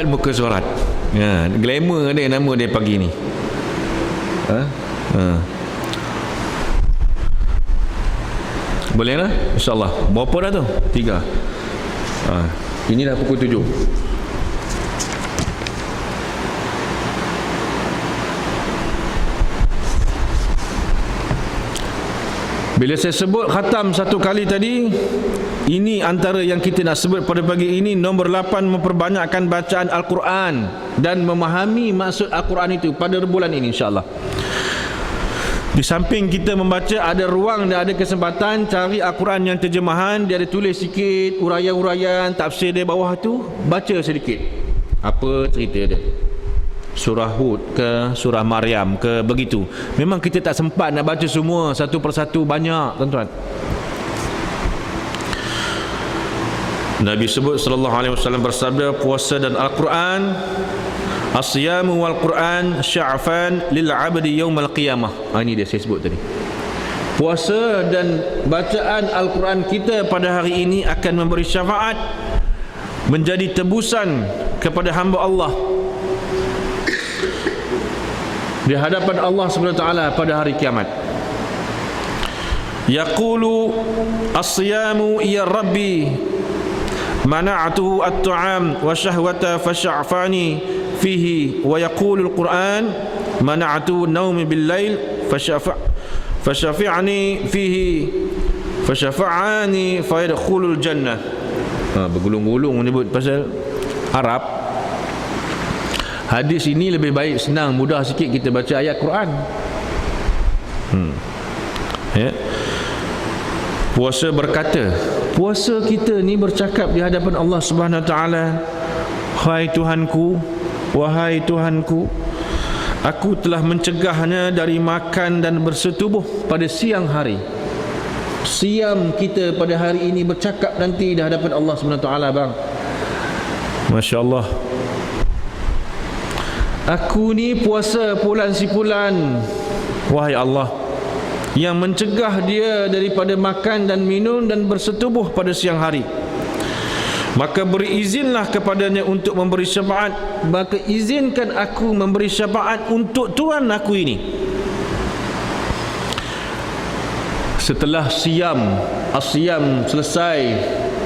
muka surat. Glamour dia nama dia pagi ni. Boleh lah, insyaAllah. Berapa dah tu? 3. Ini dah pukul 7. Bila saya sebut khatam satu kali tadi, ini antara yang kita nak sebut pada pagi ini. Nombor 8, memperbanyakkan bacaan Al-Quran dan memahami maksud Al-Quran itu pada bulan ini, insyaAllah. Di samping kita membaca, ada ruang dan ada kesempatan cari Al-Quran yang terjemahan. Dia ada tulis sikit uraian-uraian, tafsir dia bawah tu, baca sedikit apa cerita dia, surah Hud ke surah Maryam ke, begitu. Memang kita tak sempat nak baca semua satu persatu, banyak tuan-tuan. Nabi sebut sallallahu alaihi wasallam bersabda, puasa dan Al-Quran, as-siyamu wal Quran sya'fan lil 'abdi yaumal qiyamah. Ini dia saya sebut tadi. Puasa dan bacaan Al-Quran kita pada hari ini akan memberi syafaat, menjadi tebusan kepada hamba Allah di hadapan Allah Subhanahu wa taala pada hari kiamat. Yaqulu as-siyamu ya rabbi mana'atuhu at-ta'am wa syahwata fasha'fani fihi, wa yaqulu al-Quran mana'atuhu an-nawmi bil-lail fashafi'ani fihi fashafa'ani fayadkhulul jannah. Bergulung-gulung menyebut pasal Arab. Hadis ini lebih baik, senang, mudah sikit kita baca ayat Quran. Puasa berkata, puasa kita ni bercakap di hadapan Allah Subhanahu Wa Taala, hai Tuhanku, wahai Tuhanku, aku telah mencegahnya dari makan dan bersetubuh pada siang hari. Siam kita pada hari ini bercakap nanti di hadapan Allah Subhanahu Wa Taala, bang. Masya Allah. Aku ni puasa bulan si bulan, wahai Allah, yang mencegah dia daripada makan dan minum dan bersetubuh pada siang hari. Maka beri izinlah kepadanya untuk memberi syafaat. Maka izinkan aku memberi syafaat untuk Tuhan aku ini. Setelah as-siyam selesai,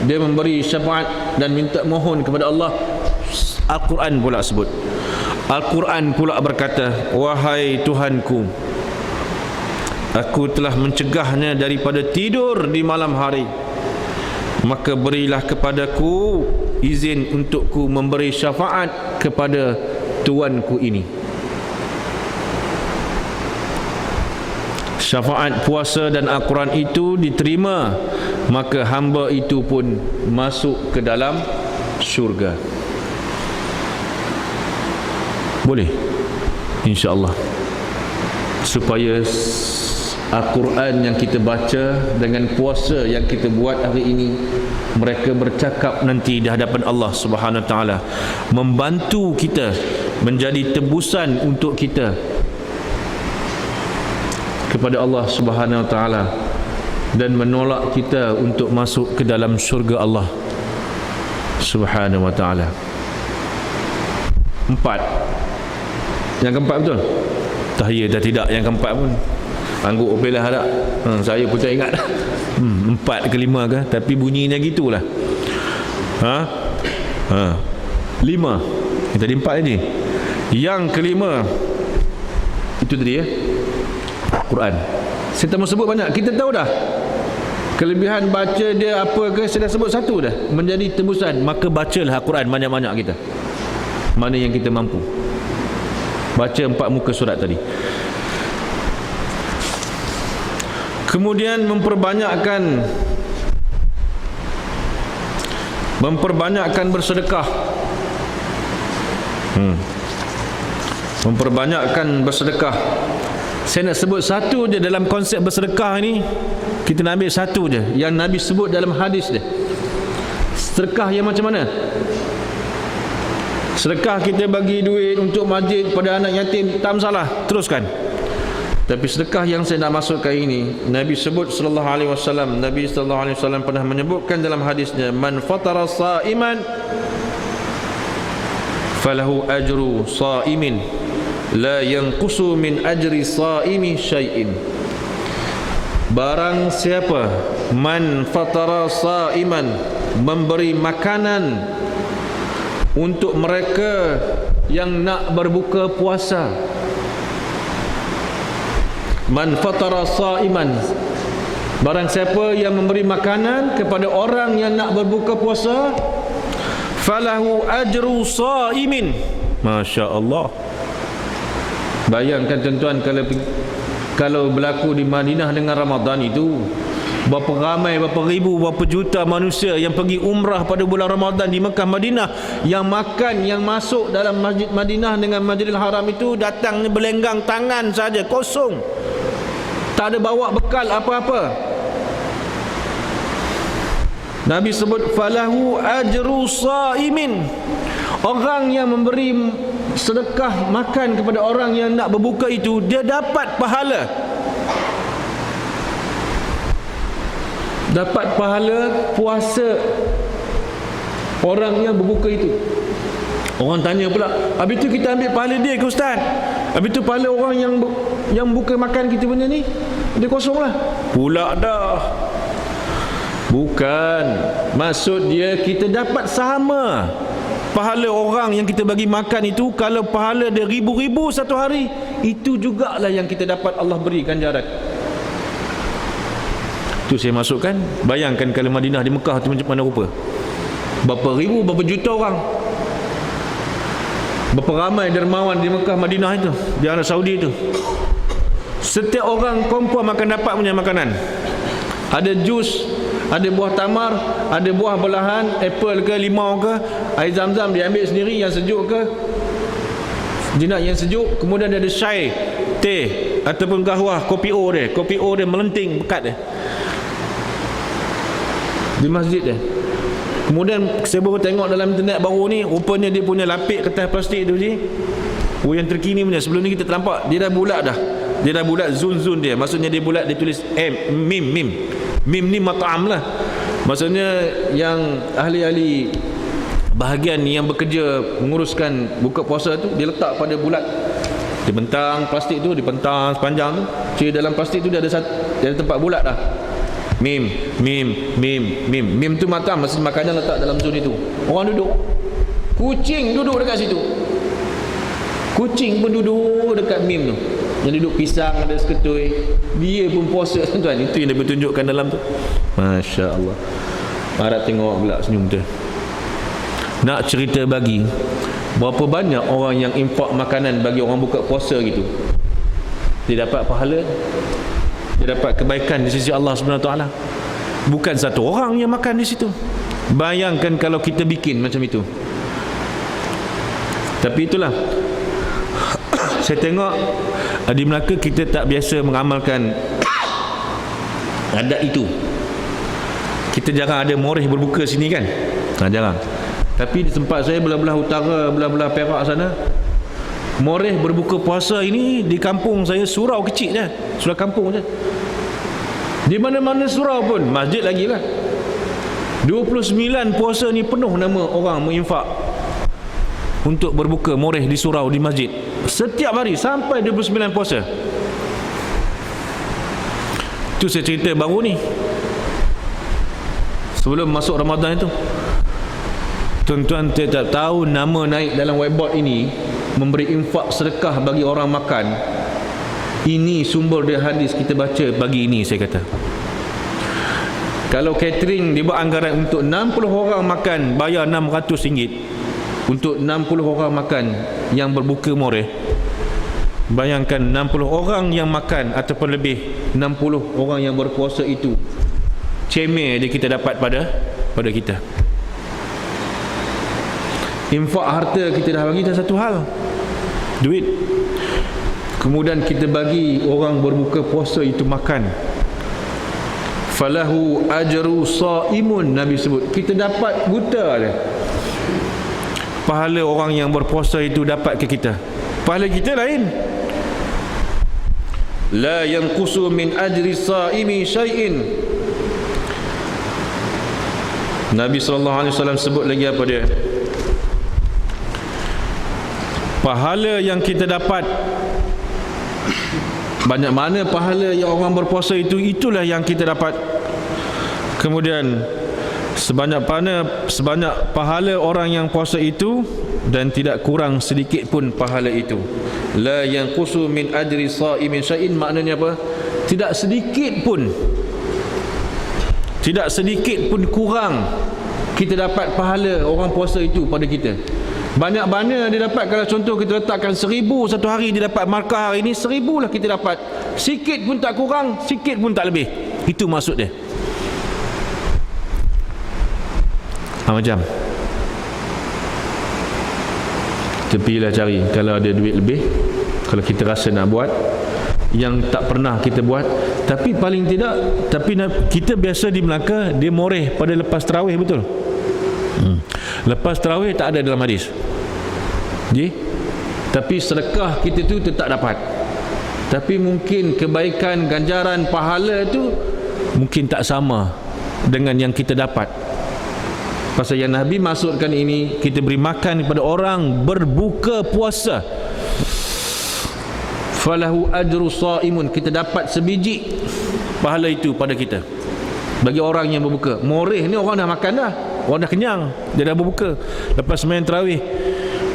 dia memberi syafaat dan minta mohon kepada Allah. Al-Quran pula sebut, Al-Quran pula berkata, wahai Tuhanku, aku telah mencegahnya daripada tidur di malam hari, maka berilah kepadaku izin untukku memberi syafaat kepada Tuanku ini. Syafaat puasa dan Al-Quran itu diterima, maka hamba itu pun masuk ke dalam syurga. Boleh? InsyaAllah. Supaya Al-Quran yang kita baca dengan puasa yang kita buat hari ini, mereka bercakap nanti di hadapan Allah Subhanahu Wa Taala, membantu kita, menjadi tebusan untuk kita kepada Allah Subhanahu Wa Taala, dan menolak kita untuk masuk ke dalam syurga Allah Subhanahu Wa Taala. 4. Yang keempat betul? Tahiyya dah tidak, yang keempat pun Angguk opelah tak? Saya pun tak ingat dah. 4 ke 5 ke, tapi bunyinya gitulah. 5. Tadi 4 tadi. Yang kelima itu tadi Quran. Saya tak mau sebut banyak, kita tahu dah kelebihan baca dia apa ke. Saya dah sebut satu dah, menjadi tembusan. Maka bacalah Quran banyak-banyak kita, mana yang kita mampu. Baca 4 muka surat tadi. Kemudian memperbanyakkan bersedekah. Memperbanyakkan bersedekah. Saya nak sebut satu je dalam konsep bersedekah ni. Kita nak ambil satu je yang Nabi sebut dalam hadis dia. Sedekah yang macam mana? Sedekah kita bagi duit untuk masjid pada anak yatim, tak masalah, teruskan. Tapi sedekah yang saya nak masukkan ini, Nabi sebut sallallahu alaihi wasallam, Nabi sallallahu alaihi wasallam pernah menyebutkan dalam hadisnya, man fatara sa'iman falahu ajru sa'imin la yanqusu min ajri sa'imi syai'in. Barang siapa man fatara sa'iman, memberi makanan untuk mereka yang nak berbuka puasa. Man fatara sa'iman, barang siapa yang memberi makanan kepada orang yang nak berbuka puasa, falahu ajru sa'imin. Masya Allah. Bayangkan tuan-tuan, kalau berlaku di Madinah dengan Ramadan itu, berapa ramai, berapa ribu, berapa juta manusia yang pergi umrah pada bulan Ramadan di Mekah Madinah, yang makan, yang masuk dalam Masjid Madinah dengan Masjidil Haram itu datang berlenggang tangan saja, kosong, tak ada bawa bekal apa-apa. Nabi sebut falahu ajru sa'imin, orang yang memberi sedekah makan kepada orang yang nak berbuka itu, dia dapat pahala. Dapat pahala puasa orang yang berbuka itu. Orang tanya pula, habis tu kita ambil pahala dia ke Ustaz? Habis tu pahala orang yang buka makan kita punya ni, dia kosong lah. Pula dah. Bukan. Maksud dia, kita dapat sama pahala orang yang kita bagi makan itu. Kalau pahala dia ribu-ribu satu hari, itu jugalah yang kita dapat Allah beri ganjaran. Itu saya masukkan. Bayangkan kalau Madinah di Mekah tu macam mana rupa. Berapa ribu, berapa juta orang. Berapa ramai dermawan di Mekah Madinah itu, di Arab Saudi itu. Setiap orang kompon akan dapat punya makanan. Ada jus, ada buah tamar, ada buah belahan, apple ke, limau ke, air zam-zam dia ambil sendiri yang sejuk ke, jinak yang sejuk. Kemudian ada syai, teh ataupun kahwah, kopi O dia melenting bekat dia di masjid dia. Kemudian saya baru tengok dalam internet baru ni, rupanya dia punya lapik kertas plastik tu je, yang terkini punya. Sebelum ni kita terlampak, dia dah bulat dah. Dia dah bulat zun dia. Maksudnya dia bulat, dia tulis mim ni mat'am lah. Maksudnya yang ahli-ahli bahagian yang bekerja menguruskan buka puasa tu, dia letak pada bulat. Dia bentang plastik tu, dia bentang sepanjang tu. Jadi dalam plastik tu dia ada tempat bulat dah. Mim tu mat'am, maksud makanan letak dalam zon itu. Orang duduk, kucing duduk dekat situ. Kucing pun duduk dekat mim tu. Yang duduk pisang ada seketui, dia pun puasa tuan-tuan. Itu yang dia bertunjukkan dalam tu. Masya Allah. Harap tengok pula senyum tu. Nak cerita bagi berapa banyak orang yang infak makanan bagi orang buka puasa gitu, dia dapat pahala, dia dapat kebaikan di sisi Allah Subhanahu Wa Taala. Bukan satu orang yang makan di situ. Bayangkan kalau kita bikin macam itu. Tapi itulah, saya tengok di Melaka kita tak biasa mengamalkan adat itu. Kita jarang ada moreh berbuka sini kan, jarang. Tapi di tempat saya belah-belah utara, belah-belah Perak sana, moreh berbuka puasa ini di kampung saya, surau kecil je, surau kampung je. Di mana-mana surau pun masjid lagi lah. 29 puasa ni penuh nama orang menginfak untuk berbuka moreh di surau, di masjid, setiap hari sampai 29 puasa. Itu saya cerita baru ni, sebelum masuk Ramadan itu. Tuan-tuan tidak tahu nama naik dalam whiteboard ini, memberi infak sedekah bagi orang makan. Ini sumber dia hadis kita baca pagi ini. Saya kata, kalau catering dibuat anggaran untuk 60 orang makan, bayar RM600 untuk 60 orang makan yang berbuka moreh. Bayangkan 60 orang yang makan ataupun lebih 60 orang yang berpuasa itu, cemeh dia kita dapat pada kita. Infak harta kita dah bagi, dah satu hal, duit. Kemudian kita bagi orang berbuka puasa itu makan. Falahu ajru saimun, Nabi sebut, kita dapat buta dia. Pahala orang yang berpuasa itu dapat ke kita. Pahala kita lain. La yanqusu min ajri saimi syai'in. Nabi SAW sebut lagi apa dia? Pahala yang kita dapat, banyak mana pahala yang orang berpuasa itu, itulah yang kita dapat. Kemudian sebanyak pahala orang yang puasa itu, dan tidak kurang sedikit pun pahala itu. La yanqusu min ajri shaimin syai'in, maknanya apa? Tidak sedikit pun kurang kita dapat pahala orang puasa itu pada kita. Banyak mana dia dapat. Kalau contoh kita letakkan 1000 satu hari, dia dapat markah hari ini 1000 lah kita dapat. Sikit pun tak kurang, sikit pun tak lebih. Itu maksud dia. Macam kita pergilah cari, kalau ada duit lebih, kalau kita rasa nak buat yang tak pernah kita buat, tapi paling tidak, tapi kita biasa di Melaka dia moreh pada lepas tarawih, betul? Lepas tarawih tak ada dalam hadis. Tapi sedekah kita tu tetap dapat. Tapi mungkin kebaikan, ganjaran, pahala tu mungkin tak sama dengan yang kita dapat. Pasal yang Nabi maksudkan ini, kita beri makan kepada orang berbuka puasa. Falahu ajru saimun, kita dapat sebiji pahala itu pada kita. Bagi orang yang berbuka. Moreh ni orang dah makan dah, orang dah kenyang, dia dah berbuka. Lepas sembahyang tarawih,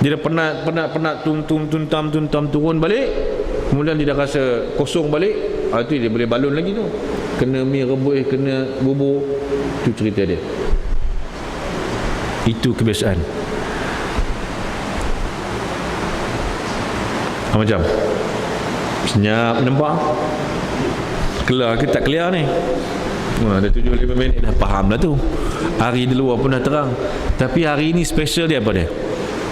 dia dah penat tuntam turun balik, kemudian dia dah rasa kosong balik. Itu dia boleh balun lagi tu, kena mi rebus, kena bubur. Itu cerita dia. Itu kebiasaan. Macam senyap, nampak kelar ke tak kelar ni? Dah 7-5 minit dah faham dah tu. Hari di luar pun dah terang. Tapi hari ini special dia apa dia?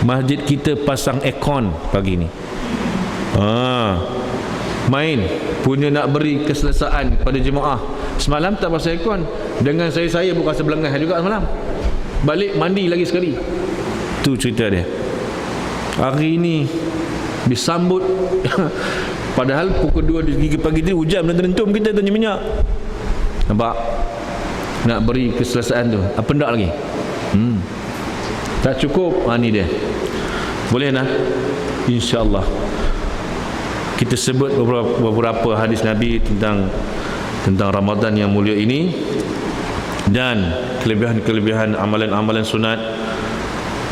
Masjid kita pasang aircon pagi ni. Main punya nak beri keselesaan pada jemaah. Semalam tak pasang aircon. Dengan saya pun rasa belengah juga semalam. Balik mandi lagi sekali. Tu cerita dia. Hari ini disambut padahal pukul 2 pagi tu hujan dan terentum kita tanya minyak. Nampak? Nak beri keselesaan tu. Apa ndak lagi? Tak cukup. Ni dia. Boleh nak? InsyaAllah. Kita sebut beberapa hadis Nabi tentang Ramadan yang mulia ini, dan kelebihan-kelebihan amalan-amalan sunat.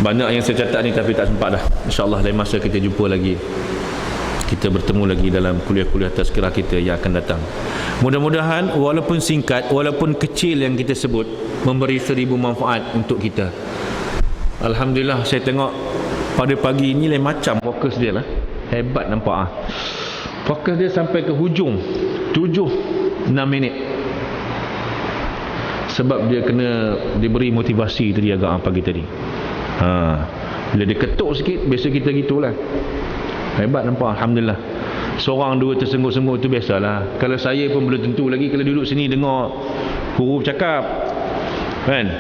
Banyak yang saya catat ni tapi tak sempat dah. InsyaAllah lain masa kita jumpa lagi, kita bertemu lagi dalam kuliah-kuliah tazkirah kita yang akan datang. Mudah-mudahan walaupun singkat, walaupun kecil yang kita sebut, memberi 1000 manfaat untuk kita. Alhamdulillah, saya tengok pada pagi ini lain macam fokus dia lah. Hebat nampak fokus dia sampai ke hujung 7-6 minit. Sebab dia kena diberi motivasi tadi agak pagi tadi. Bila dia ketuk sikit, biasa kita gitulah. Hebat nampak, alhamdulillah. Seorang dua tersengut-sengut tu biasalah. Kalau saya pun belum tentu lagi kalau duduk sini dengar huruf cakap, kan?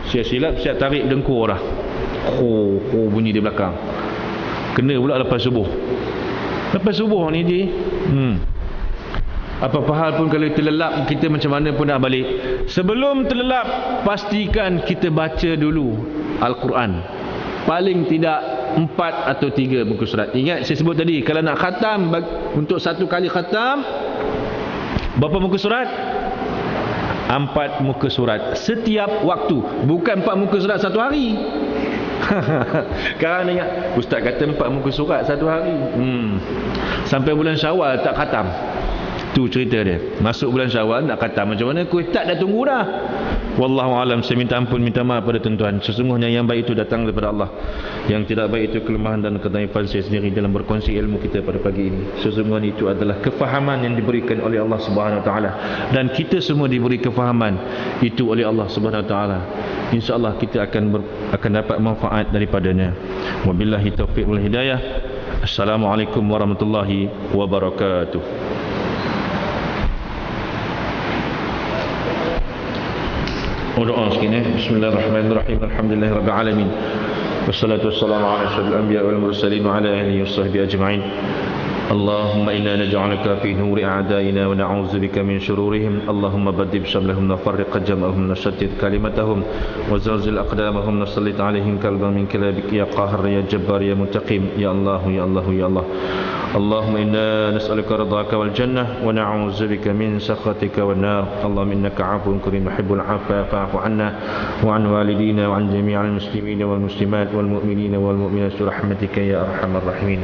Siap silap, siap tarik dengkur dah. Bunyi di belakang. Kena pula lepas subuh. Lepas subuh ni je. Apa-apa hal pun kalau terlelap, kita macam mana pun nak balik. Sebelum terlelap, pastikan kita baca dulu Al-Quran. Paling tidak 4 atau 3 buku surat. Ingat saya sebut tadi, kalau nak khatam, untuk satu kali khatam Berapa muka surat? 4 muka surat setiap waktu. Bukan 4 muka surat satu hari. Sekarang ingat, ustaz kata 4 muka surat satu hari. Sampai bulan Syawal tak khatam. Tu cerita dia. Masuk bulan Syawal tak khatam. Macam mana? Kuih tak dah tunggu dah. Wallahu alam. Saya minta ampun, minta maaf pada tuan-tuan. Sesungguhnya yang baik itu datang daripada Allah. Yang tidak baik itu kelemahan dan kedaifan saya sendiri dalam berkongsi ilmu kita pada pagi ini. Sesungguhnya itu adalah kefahaman yang diberikan oleh Allah Subhanahu Wa Taala, dan kita semua diberi kefahaman itu oleh Allah Subhanahu Wa Taala. InsyaAllah kita akan dapat manfaat daripadanya. Wabillahi taufiq wal hidayah. Assalamualaikum warahmatullahi wabarakatuh. Doa sikit ni. Bismillahirrahmanirrahim. Alhamdulillahirabbil alamin. Wassalatu wassalamu ala asyrafil anbiya wal mursalin wa ala alihi washabbihi ajma'in. اللهم إنا نجعلك في نور أعدائنا ونعوذ بك من شرورهم. اللهم بدد شملهم وفرق جمعهم وشتت كلمتهم وزلزل أقدامهم وسلط عليهم كلبا من كلابك يا قاهر يا جبار يا منتقم يا الله يا الله يا الله. اللهم إنا نسألك رضاك والجنة ونعوذ بك من سخطك والنار. اللهم إنك عفو كريم تحب العفو فاعف عنا وعن والدينا وعن جميع المسلمين والمسلمات والمؤمنين والمؤمنات برحمتك يا أرحم الراحمين.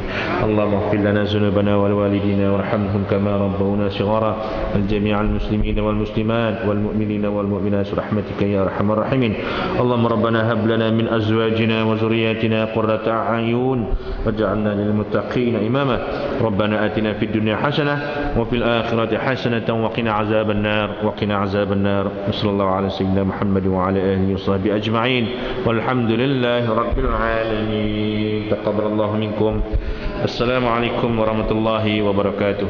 اللهم اغفر لنا ذنوبنا والوالدين وارحمهم كما ربونا صغارا الجميع المسلمين والمسلمات والمؤمنين والمؤمنات برحمتك يا أرحم الراحمين. اللهم ربنا هب لنا من أزواجنا وذرياتنا قرة أعين واجعلنا للمتقين إماما. ربنا آتنا في الدنيا حسنة وفي الآخرة حسنة وقنا عذاب النار وقنا عذاب النار. وصلى الله على سيدنا محمد وعلى آله وصحبه أجمعين والحمد لله رب العالمين. تقبل الله منكم. السلام عليكم ورحمة الله وبركاته.